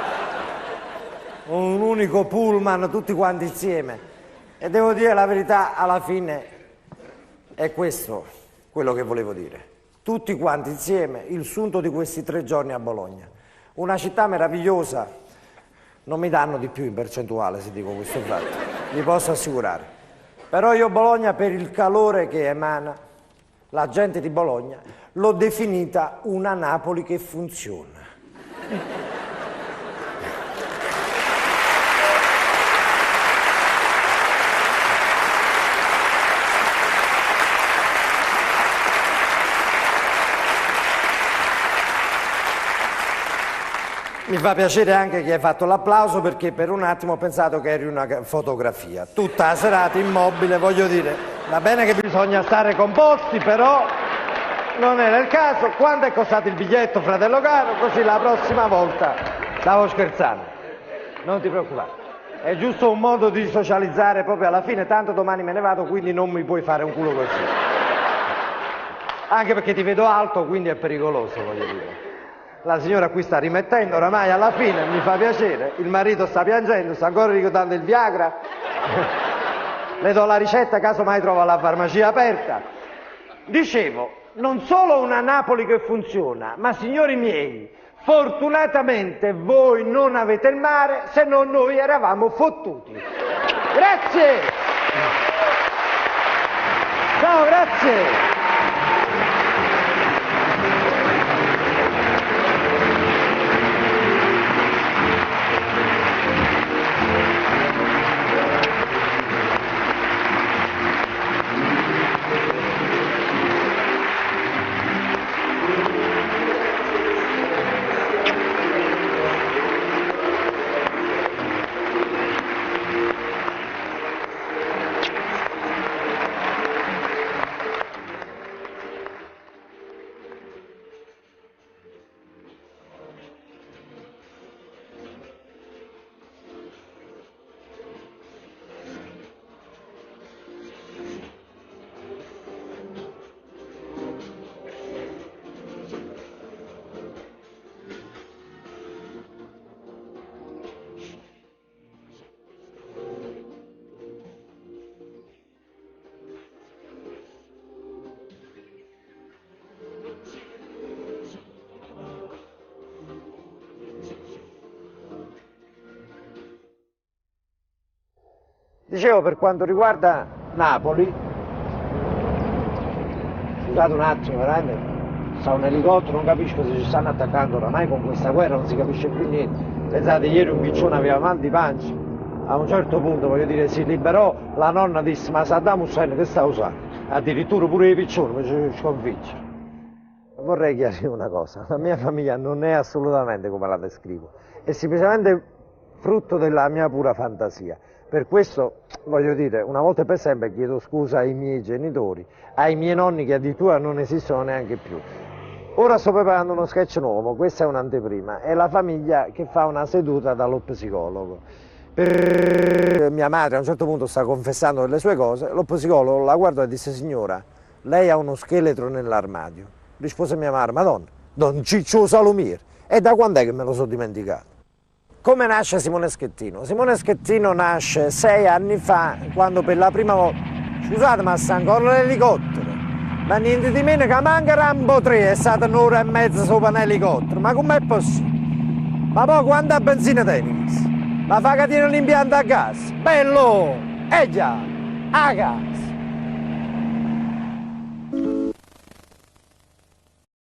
Un unico pullman, tutti quanti insieme. E devo dire la verità, alla fine è questo quello che volevo dire. Tutti quanti insieme, il sunto di questi 3 giorni a Bologna. Una città meravigliosa, non mi danno di più in percentuale se dico questo fatto, vi posso assicurare. Però io Bologna, per il calore che emana, la gente di Bologna, l'ho definita una Napoli che funziona. Mi fa piacere anche che hai fatto l'applauso perché per un attimo ho pensato che eri una fotografia. Tutta la serata immobile, voglio dire. Va bene che bisogna stare composti, però non era il caso. Quanto è costato il biglietto, fratello caro? Così la prossima volta. Stavo scherzando. Non ti preoccupare. È giusto un modo di socializzare proprio alla fine, tanto domani me ne vado, quindi non mi puoi fare un culo così. Anche perché ti vedo alto, quindi è pericoloso, voglio dire. La signora qui sta rimettendo, oramai alla fine, mi fa piacere. Il marito sta piangendo, sta ancora ricordando il Viagra. Le do la ricetta, caso mai trova la farmacia aperta. Dicevo, non solo una Napoli che funziona, ma signori miei, fortunatamente voi non avete il mare, se no noi eravamo fottuti. Grazie! Ciao, grazie! Dicevo, per quanto riguarda Napoli, scusate un attimo, veramente, sta un elicottero, non capisco se ci stanno attaccando oramai con questa guerra, non si capisce più niente. Pensate, ieri un piccione aveva mal di pancia, a un certo punto, voglio dire, si liberò, la nonna disse, ma Saddam Hussein che sta usando? Addirittura pure i piccioni mi ci sconfigge. Vorrei chiarire una cosa, la mia famiglia non è assolutamente come la descrivo, è semplicemente frutto della mia pura fantasia. Per questo, voglio dire, una volta per sempre chiedo scusa ai miei genitori, ai miei nonni che addirittura non esistono neanche più. Ora sto preparando uno sketch nuovo, questa è un'anteprima, è la famiglia che fa una seduta dallo psicologo. Mia madre a un certo punto sta confessando delle sue cose, lo psicologo la guardò e disse, signora, lei ha uno scheletro nell'armadio. Rispose mia madre, Madonna, Don Ciccio Salumiere, e da quando è che me lo sono dimenticato? Come nasce Simone Schettino? Simone Schettino nasce 6 anni fa, quando per la prima volta, scusate ma sta ancora l'elicottero, ma niente di meno che manca Rambo 3, è stata un'ora e mezza sopra un elicottero, ma com'è possibile? Ma poi quanta benzina tieni? Ma fa che tiene l'impianto a gas? Bello! Già! Aga!